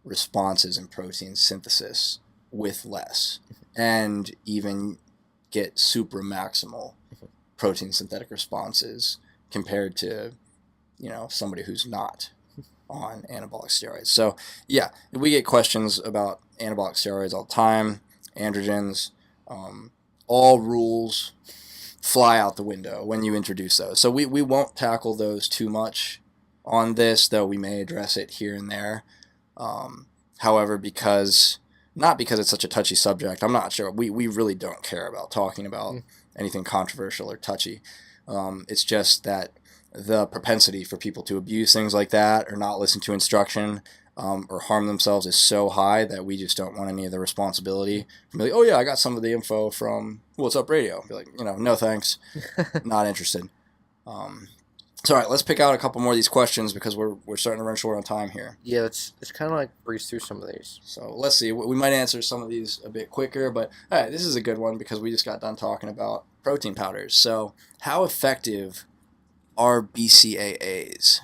responses in protein synthesis with less, and even get super maximal protein synthetic responses compared to somebody who's not on anabolic steroids. So yeah, we get questions about anabolic steroids all the time, androgens, all rules fly out the window when you introduce those. So we won't tackle those too much on this, though we may address it here and there. However, not because it's such a touchy subject, I'm not sure. We really don't care about talking about anything controversial or touchy. It's just that the propensity for people to abuse things like that or not listen to instruction or harm themselves is so high that we just don't want any of the responsibility. Be like, oh yeah, I got some of the info from WhatSupp Radio. Be like, no thanks, not interested. So all right, let's pick out a couple more of these questions because we're starting to run short on time here. Yeah, let's kind of like breeze through some of these. So let's see. We might answer some of these a bit quicker, but all right, this is a good one because we just got done talking about protein powders. So how effective are BCAAs?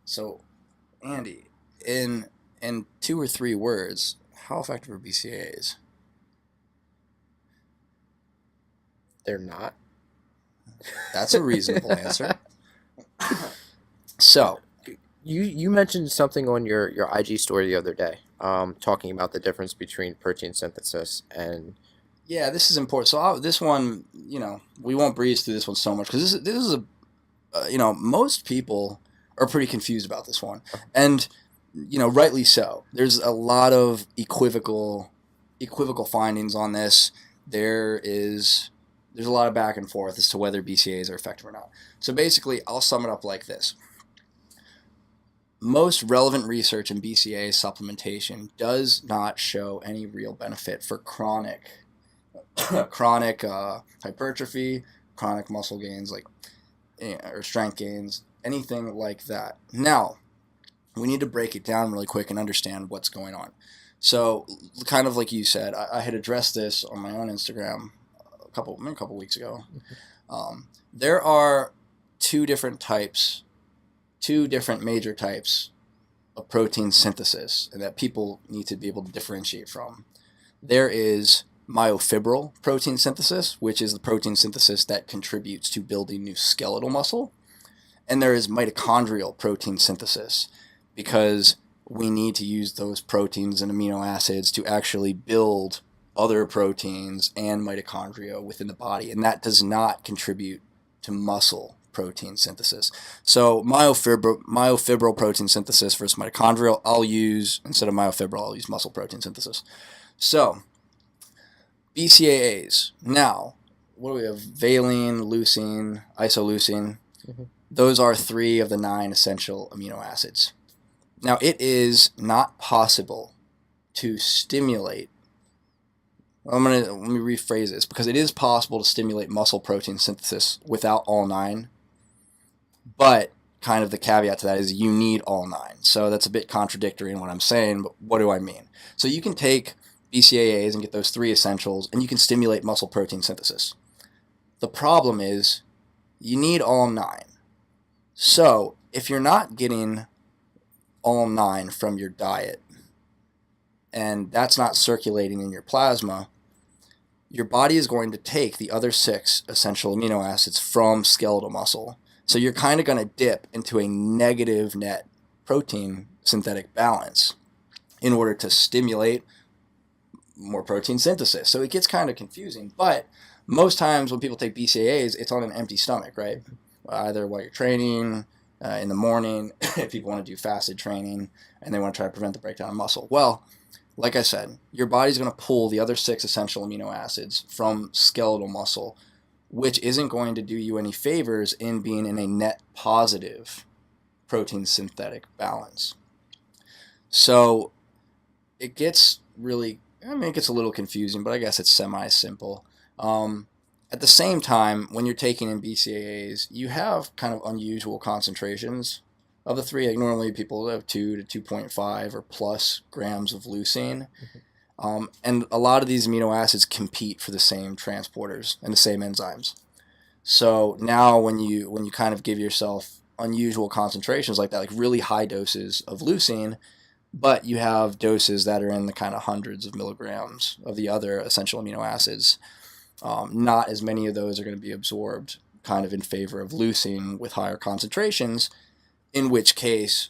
So Andy, in 2 or 3 words, how effective are BCAAs? They're not. That's a reasonable answer. So you mentioned something on your IG story the other day, talking about the difference between protein synthesis and. Yeah, this is important. So this one, we won't breeze through this one so much because this is a, most people are pretty confused about this one, and rightly so. There's a lot of equivocal findings on this. There's a lot of back and forth as to whether BCAAs are effective or not. So basically, I'll sum it up like this. Most relevant research in BCAA supplementation does not show any real benefit for chronic hypertrophy, chronic muscle gains or strength gains, anything like that. Now, we need to break it down really quick and understand what's going on. So, kind of like you said, I had addressed this on my own Instagram a couple weeks ago. There are two different major types of protein synthesis and that people need to be able to differentiate from. There is myofibril protein synthesis, which is the protein synthesis that contributes to building new skeletal muscle. And there is mitochondrial protein synthesis, because we need to use those proteins and amino acids to actually build other proteins and mitochondria within the body. And that does not contribute to muscle protein synthesis. So myofibril protein synthesis versus mitochondrial, instead of myofibril, I'll use muscle protein synthesis. So BCAAs. Now, what do we have? Valine, leucine, isoleucine. Mm-hmm. Those are 3 of the 9 essential amino acids. Now, it is not possible to stimulate let me rephrase this, because it is possible to stimulate muscle protein synthesis without all 9, but kind of the caveat to that is you need all 9. So that's a bit contradictory in what I'm saying, but what do I mean? So you can take BCAAs and get those 3 essentials, and you can stimulate muscle protein synthesis. The problem is you need all 9. So if you're not getting all 9 from your diet, and that's not circulating in your plasma, your body is going to take the other 6 essential amino acids from skeletal muscle. So you're kind of going to dip into a negative net protein synthetic balance in order to stimulate more protein synthesis. So it gets kind of confusing. But most times when people take BCAAs, it's on an empty stomach, right? Either while you're training, in the morning, if people want to do fasted training and they want to try to prevent the breakdown of muscle. Well, like I said, your body's going to pull the other 6 essential amino acids from skeletal muscle, which isn't going to do you any favors in being in a net positive protein synthetic balance. So it gets it gets a little confusing, but I guess it's semi-simple. At the same time, when you're taking in BCAAs, you have kind of unusual concentrations of the 3. Like normally people have 2 to 2.5 or plus grams of leucine. And a lot of these amino acids compete for the same transporters and the same enzymes. So now when you kind of give yourself unusual concentrations like that, like really high doses of leucine, but you have doses that are in the kind of hundreds of milligrams of the other essential amino acids, not as many of those are going to be absorbed kind of in favor of leucine with higher concentrations, in which case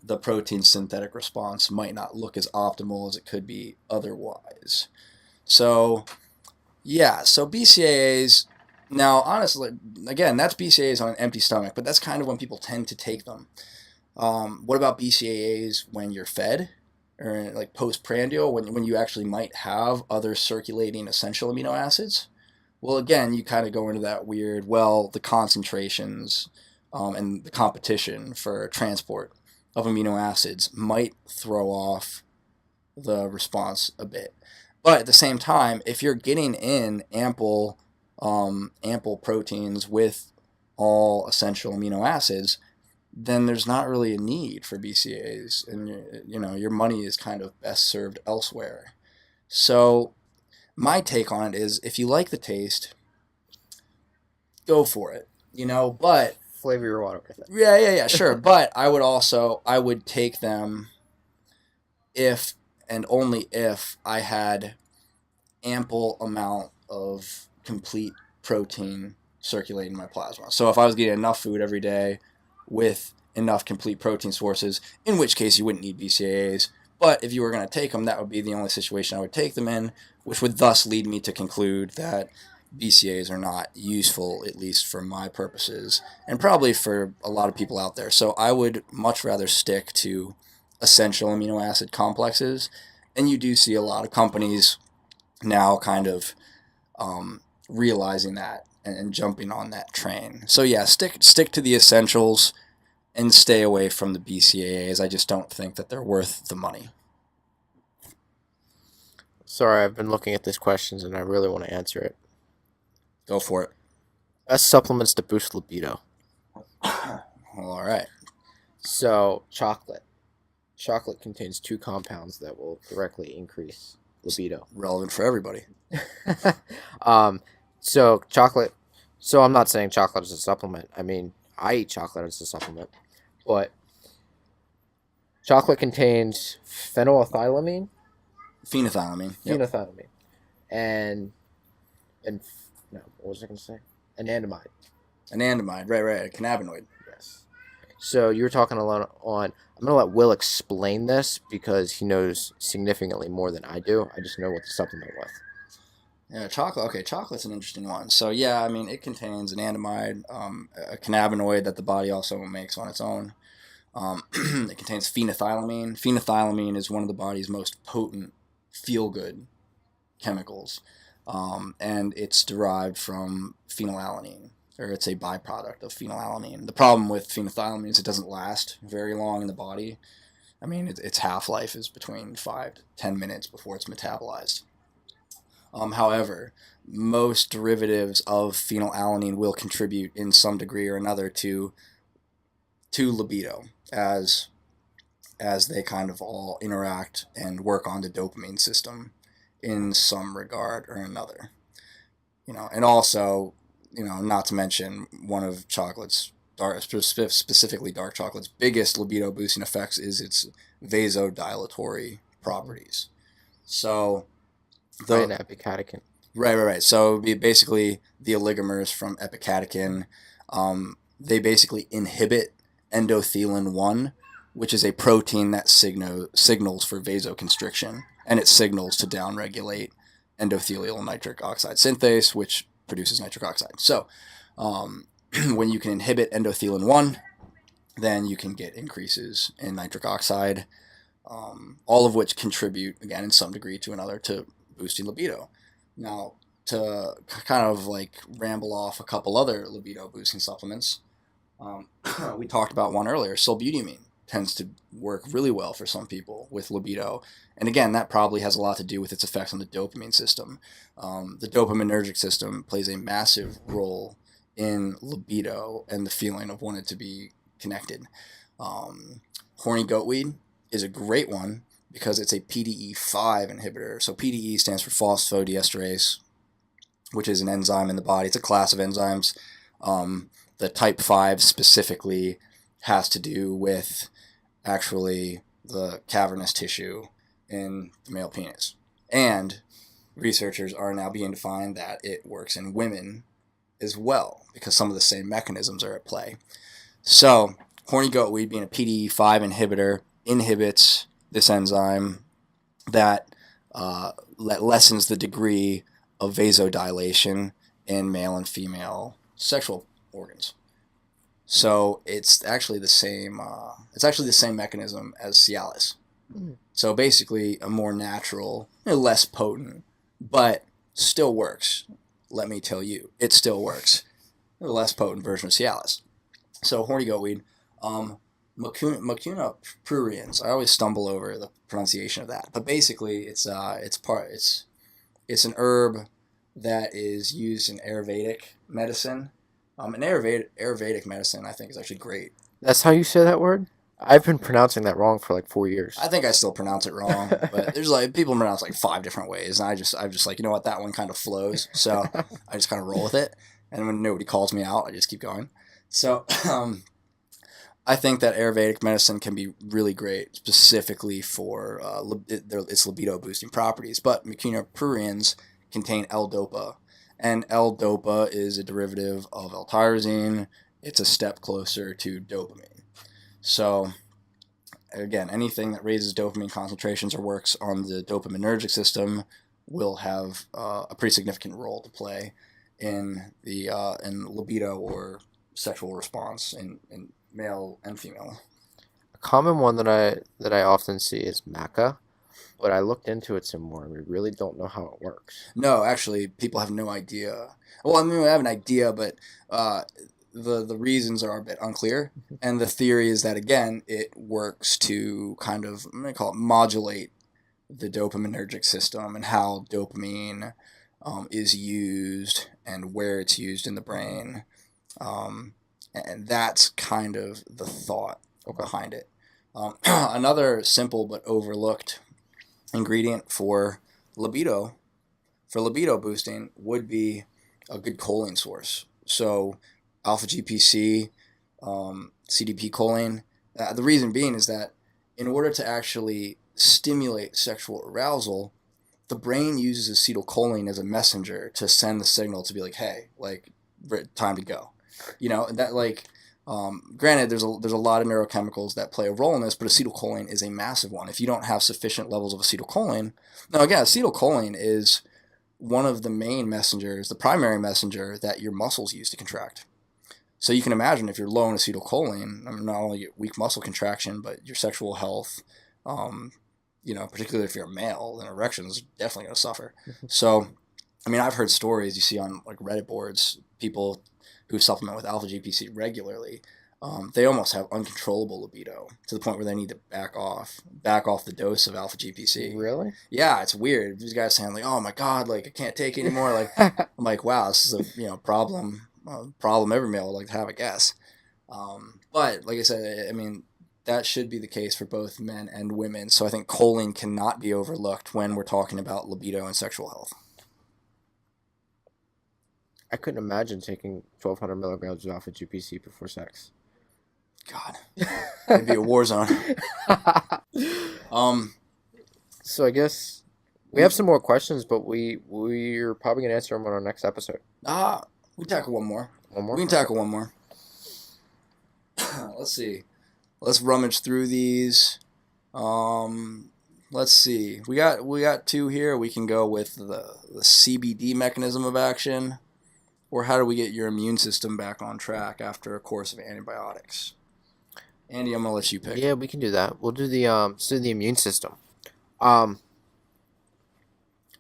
the protein synthetic response might not look as optimal as it could be otherwise. So yeah, so BCAAs, now honestly, again, that's BCAAs on an empty stomach, but that's kind of when people tend to take them. What about BCAAs when you're fed, or like postprandial, when you actually might have other circulating essential amino acids? Well, again, you kind of go into that weird, the concentrations and the competition for transport of amino acids might throw off the response a bit. But at the same time, if you're getting in ample proteins with all essential amino acids, then there's not really a need for BCAAs, and your money is kind of best served elsewhere. So my take on it is, if you like the taste, go for it. But Flavor your water with it. yeah, sure. But I would take them if and only if I had ample amount of complete protein circulating in my plasma. So if I was getting enough food every day with enough complete protein sources, in which case you wouldn't need BCAAs. But if you were going to take them, that would be the only situation I would take them in, which would thus lead me to conclude that BCAAs are not useful, at least for my purposes, and probably for a lot of people out there. So I would much rather stick to essential amino acid complexes, and you do see a lot of companies now kind of realizing that and jumping on that train. So yeah, stick to the essentials and stay away from the BCAAs. I just don't think that they're worth the money. Sorry, I've been looking at these questions and I really want to answer it. Go for it. Best supplements to boost libido. All right. So, chocolate. Chocolate contains 2 compounds that will directly increase libido. Relevant for everybody. So chocolate. So I'm not saying chocolate is a supplement. I mean, I eat chocolate as a supplement, but chocolate contains phenethylamine. Phenethylamine. Yep. Phenethylamine, and no, what was I going to say? Anandamide. Anandamide, right, a cannabinoid. Yes. So you were talking a lot on. I'm going to let Will explain this because he knows significantly more than I do. I just know what to supplement with. Yeah, chocolate. Okay, chocolate's an interesting one. So yeah, I mean, it contains anandamide, a cannabinoid that the body also makes on its own. It contains phenethylamine. Phenethylamine is one of the body's most potent feel-good chemicals, and it's derived from phenylalanine, or it's a byproduct of phenylalanine. The problem with phenethylamine is it doesn't last very long in the body. I mean, its half-life is between 5 to 10 minutes before it's metabolized. However, most derivatives of phenylalanine will contribute in some degree or another to libido as they kind of all interact and work on the dopamine system in some regard or another. And also, not to mention one of chocolate's specifically dark chocolate's biggest libido boosting effects is its vasodilatory properties. So And epicatechin. Right. So basically the oligomers from epicatechin, they basically inhibit endothelin 1, which is a protein that signals for vasoconstriction, and it signals to downregulate endothelial nitric oxide synthase, which produces nitric oxide. So when you can inhibit endothelin 1, then you can get increases in nitric oxide, all of which contribute, again, in some degree to another, to boosting libido. Now, to kind of like ramble off a couple other libido boosting supplements, we talked about one earlier. Silbutamine tends to work really well for some people with libido. And again, that probably has a lot to do with its effects on the dopamine system. The dopaminergic system plays a massive role in libido and the feeling of wanting to be connected. Horny goatweed is a great one because it's a PDE5 inhibitor. So PDE stands for phosphodiesterase, which is an enzyme in the body. It's a class of enzymes. The type 5 specifically has to do with actually the cavernous tissue in the male penis. And researchers are now beginning to find that it works in women as well because some of the same mechanisms are at play. So horny goatweed, being a PDE5 inhibitor, inhibits this enzyme that lessens the degree of vasodilation in male and female sexual organs. So it's actually the same. It's actually the same mechanism as Cialis. So basically, a more natural, less potent, but still works. Let me tell you, it still works. A less potent version of Cialis. So horny goatweed, Mucuna pruriens. I always stumble over the pronunciation of that, but basically, it's an herb that is used in Ayurvedic medicine. And Ayurvedic medicine, I think, is actually great. That's how you say that word? I've been pronouncing that wrong for like 4 years. I think I still pronounce it wrong, but there's like people pronounce like 5 different ways, and I'm just like, you know what, that one kind of flows, so I just kind of roll with it. And when nobody calls me out, I just keep going. So I think that Ayurvedic medicine can be really great, specifically for its libido boosting properties. But Mucuna pruriens contain L-dopa. And L-dopa is a derivative of L-tyrosine. It's a step closer to dopamine. So, again, anything that raises dopamine concentrations or works on the dopaminergic system will have a pretty significant role to play in libido or sexual response in male and female. A common one that I often see is maca. But I looked into it some more, and we really don't know how it works. No, actually, people have no idea. Well, I mean, we have an idea, but the reasons are a bit unclear. And the theory is that, again, it works to kind of, I'm going to call it, modulate the dopaminergic system and how dopamine is used and where it's used in the brain. And that's kind of the thought behind it. Another simple but overlooked ingredient for libido boosting would be a good choline source. So alpha GPC, CDP choline. The reason being is that in order to actually stimulate sexual arousal, the brain uses acetylcholine as a messenger to send the signal to be like, hey, like, time to go. That like, granted, there's a lot of neurochemicals that play a role in this, but acetylcholine is a massive one. If you don't have sufficient levels of acetylcholine, now again, acetylcholine is one of the main messengers, the primary messenger that your muscles use to contract. So you can imagine if you're low in acetylcholine, not only weak muscle contraction, but your sexual health, particularly if you're a male, then erection is definitely going to suffer. So, I mean, I've heard stories you see on like Reddit boards, people who supplement with alpha GPC regularly, they almost have uncontrollable libido to the point where they need to back off the dose of alpha GPC. Really? Yeah, it's weird. These guys saying like, "Oh my god, like I can't take anymore." Like I'm like, "Wow, this is a problem every male would like to have, I guess." But like I said, I mean that should be the case for both men and women. So I think choline cannot be overlooked when we're talking about libido and sexual health. I couldn't imagine taking 1,200 milligrams of alpha GPC before sex. God, it'd be a war zone. So I guess we have some more questions, but we're probably gonna answer them on our next episode. We tackle one more. One more. We can tackle one more. Let's see. Let's rummage through these. Let's see. We got two here. We can go with the CBD mechanism of action, or how do we get your immune system back on track after a course of antibiotics? Andy, I'm gonna let you pick. Yeah, we can do that. We'll do the immune system.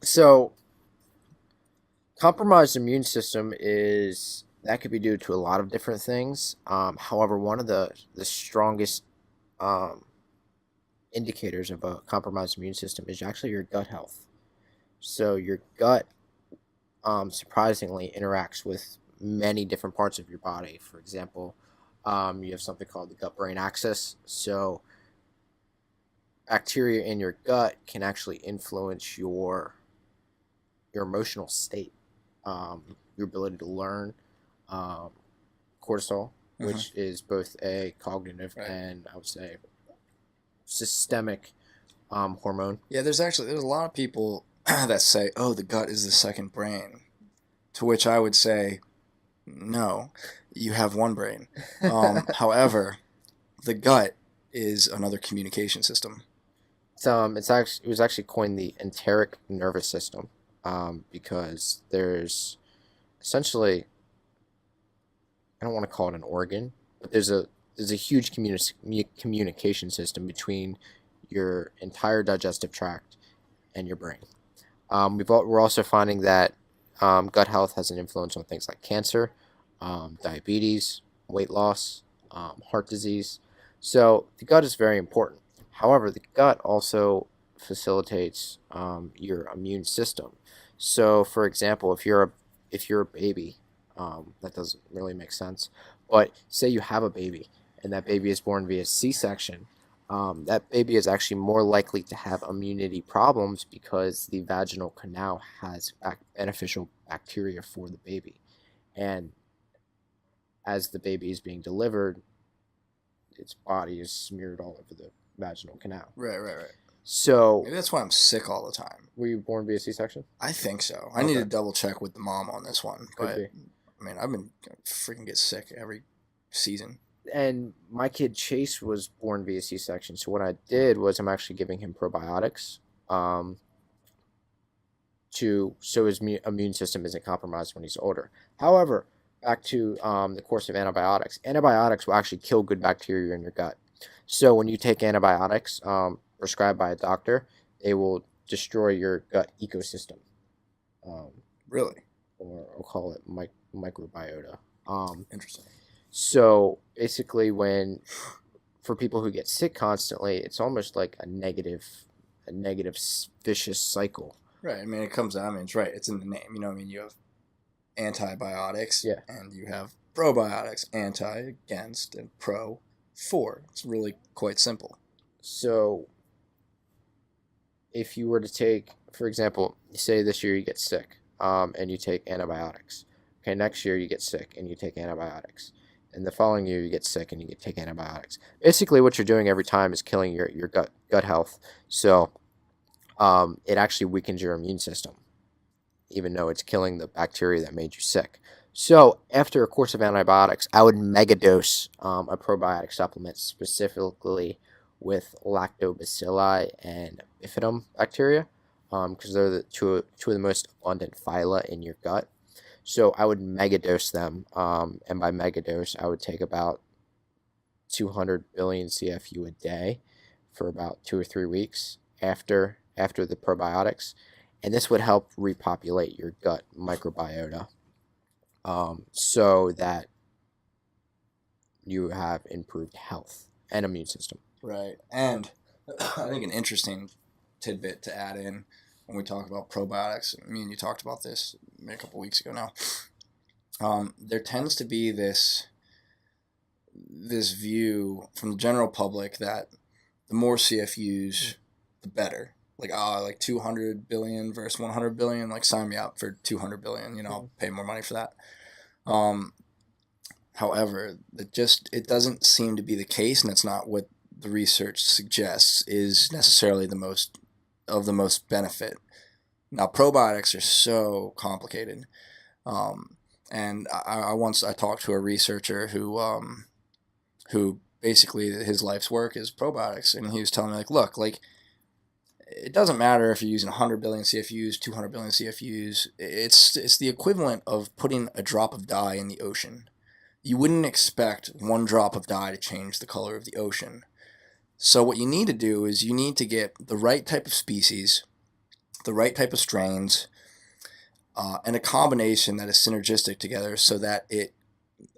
So compromised immune system that could be due to a lot of different things. However, one of the strongest indicators of a compromised immune system is actually your gut health. So your gut, surprisingly, interacts with many different parts of your body. For example, you have something called the gut-brain axis. So bacteria in your gut can actually influence your emotional state, your ability to learn. Cortisol, which is both a cognitive and I would say systemic hormone. Yeah, there's a lot of people that say, "Oh, the gut is the second brain," to which I would say, "No, you have one brain." However, the gut is another communication system. It was actually coined the enteric nervous system, because there's essentially, I don't want to call it an organ, but there's a huge communication system between your entire digestive tract and your brain. We're also finding that gut health has an influence on things like cancer, diabetes, weight loss, heart disease. So the gut is very important. However, the gut also facilitates your immune system. So, for example, if you're a baby, that doesn't really make sense. But say you have a baby and that baby is born via C-section, that baby is actually more likely to have immunity problems because the vaginal canal has beneficial bacteria for the baby. And as the baby is being delivered, its body is smeared all over the vaginal canal. Right. So maybe that's why I'm sick all the time. Were you born via C-section? I think so. I need to double check with the mom on this one. Could be. I mean, I've been freaking get sick every season. And my kid Chase was born via C-section. So what I did was I'm actually giving him probiotics, so his immune system isn't compromised when he's older. However, back to the course of antibiotics. Antibiotics will actually kill good bacteria in your gut. So when you take antibiotics prescribed by a doctor, they will destroy your gut ecosystem. Really? Or I'll call it microbiota. Interesting. So basically, for people who get sick constantly, it's almost like a negative vicious cycle. Right. I mean, it comes out. I mean, it's right. It's in the name. You know what I mean? You have antibiotics. Yeah. And you have probiotics. Anti, against, and pro, for. It's really quite simple. So if you were to take, for example, say this year you get sick, and you take antibiotics. Okay, next year you get sick and you take antibiotics. And the following year you get sick and you take antibiotics. Basically what you're doing every time is killing your gut health. So it actually weakens your immune system, even though it's killing the bacteria that made you sick. So after a course of antibiotics, I would megadose a probiotic supplement, specifically with lactobacilli and bifidum bacteria, because they're the two of the most abundant phyla in your gut. So I would megadose them, and by megadose, I would take about 200 billion CFU a day for about 2 or 3 weeks after the probiotics, and this would help repopulate your gut microbiota, so that you have improved health and immune system. Right. And I think an interesting tidbit to add in when we talk about probiotics, me and you talked about this maybe a couple weeks ago now. There tends to be this view from the general public that the more CFUs, the better. Like 200 billion versus 100 billion. Like, sign me up for 200 billion. I'll pay more money for that. However, it doesn't seem to be the case, and it's not what the research suggests is necessarily the most benefit. Now, probiotics are so complicated, and I talked to a researcher who basically his life's work is probiotics, and he was telling me, like, look, like, it doesn't matter if you're using 100 billion CFUs, 200 billion CFUs. It's the equivalent of putting a drop of dye in the ocean. You wouldn't expect one drop of dye to change the color of the ocean. So what you need to do is you need to get the right type of species, the right type of strains, and a combination that is synergistic together so that it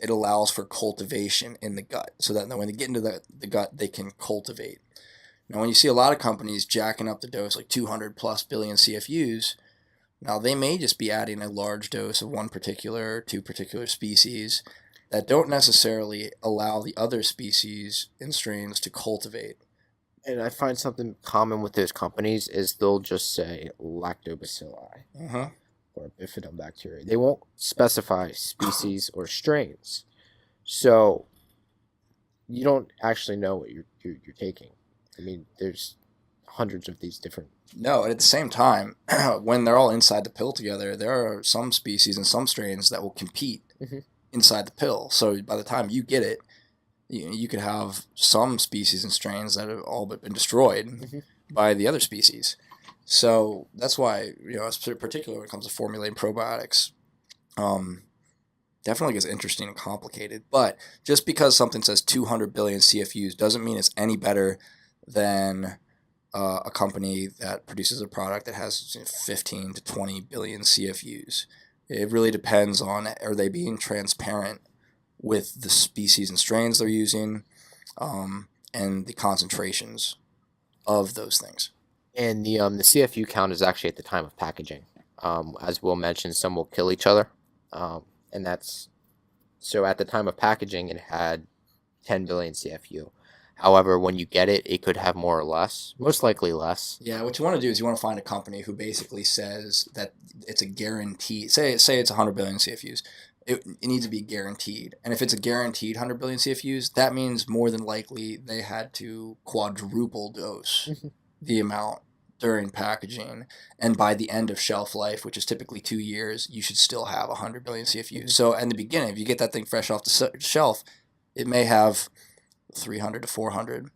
allows for cultivation in the gut, so that when they get into the gut, they can cultivate. Now, when you see a lot of companies jacking up the dose, like 200 plus billion CFUs, now they may just be adding a large dose of one particular or two particular species that don't necessarily allow the other species and strains to cultivate. And I find something common with those companies is they'll just say lactobacilli or bifidobacteria. They won't specify species or strains. So you don't actually know what you're taking. I mean, there's hundreds of these different. No, and at the same time, when they're all inside the pill together, there are some species and some strains that will compete inside the pill. So by the time you get it, you could have some species and strains that have all but been destroyed by the other species. So that's why, particularly when it comes to formulating probiotics, definitely gets interesting and complicated. But just because something says 200 billion CFUs doesn't mean it's any better than a company that produces a product that has 15 to 20 billion CFUs. It really depends on, are they being transparent with the species and strains they're using, and the concentrations of those things. And the CFU count is actually at the time of packaging. As Will mentioned, some will kill each other, and that's so at the time of packaging it had 10 billion CFU. However, when you get it, it could have more or less, most likely less. Yeah, what you want to do is you want to find a company who basically says that it's a guarantee. Say it's 100 billion CFUs. It needs to be guaranteed. And if it's a guaranteed 100 billion CFUs, that means more than likely they had to quadruple dose the amount during packaging. And by the end of shelf life, which is typically 2 years, you should still have 100 billion CFUs. So in the beginning, if you get that thing fresh off the shelf, it may have 300 to 400.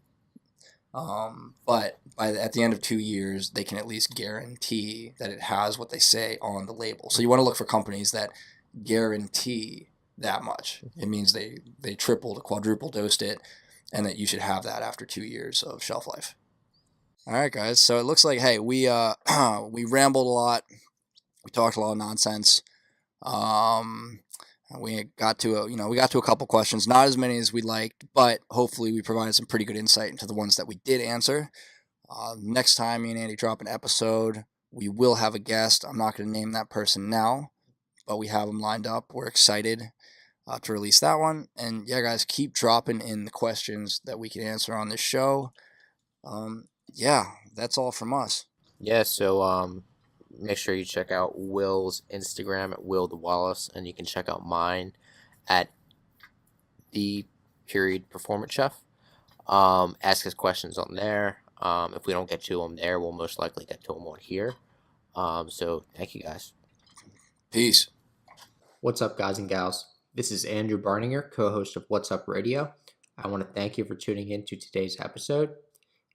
But at the end of 2 years, they can at least guarantee that it has what they say on the label. So you want to look for companies that guarantee that much. It means they tripled or quadruple dosed it, and that you should have that after 2 years of shelf life. All right, guys. So it looks like, hey, we rambled a lot. We talked a lot of nonsense. We got to a couple questions, not as many as we liked, but hopefully we provided some pretty good insight into the ones that we did answer. Next time me and Andy drop an episode, we will have a guest. I'm not going to name that person now, but we have them lined up. We're excited to release that one. And yeah, guys, keep dropping in the questions that we can answer on this show. Yeah, that's all from us. Yeah, so make sure you check out Will's Instagram at Will the Wallace, and you can check out mine at _performance chef. Ask us questions on there. If we don't get to them there, we'll most likely get to them on here. So thank you guys. Peace. What's up, guys and gals? This is Andrew Barninger, co-host of WhatSupp Radio. I want to thank you for tuning in to today's episode.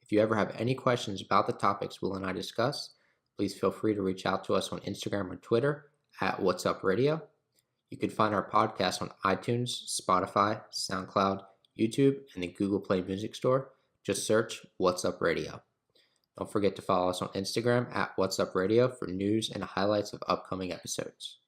If you ever have any questions about the topics Will and I discuss, please feel free to reach out to us on Instagram or Twitter at WhatSupp Radio. You can find our podcast on iTunes, Spotify, SoundCloud, YouTube, and the Google Play Music Store. Just search WhatSupp Radio. Don't forget to follow us on Instagram at WhatSupp Radio for news and highlights of upcoming episodes.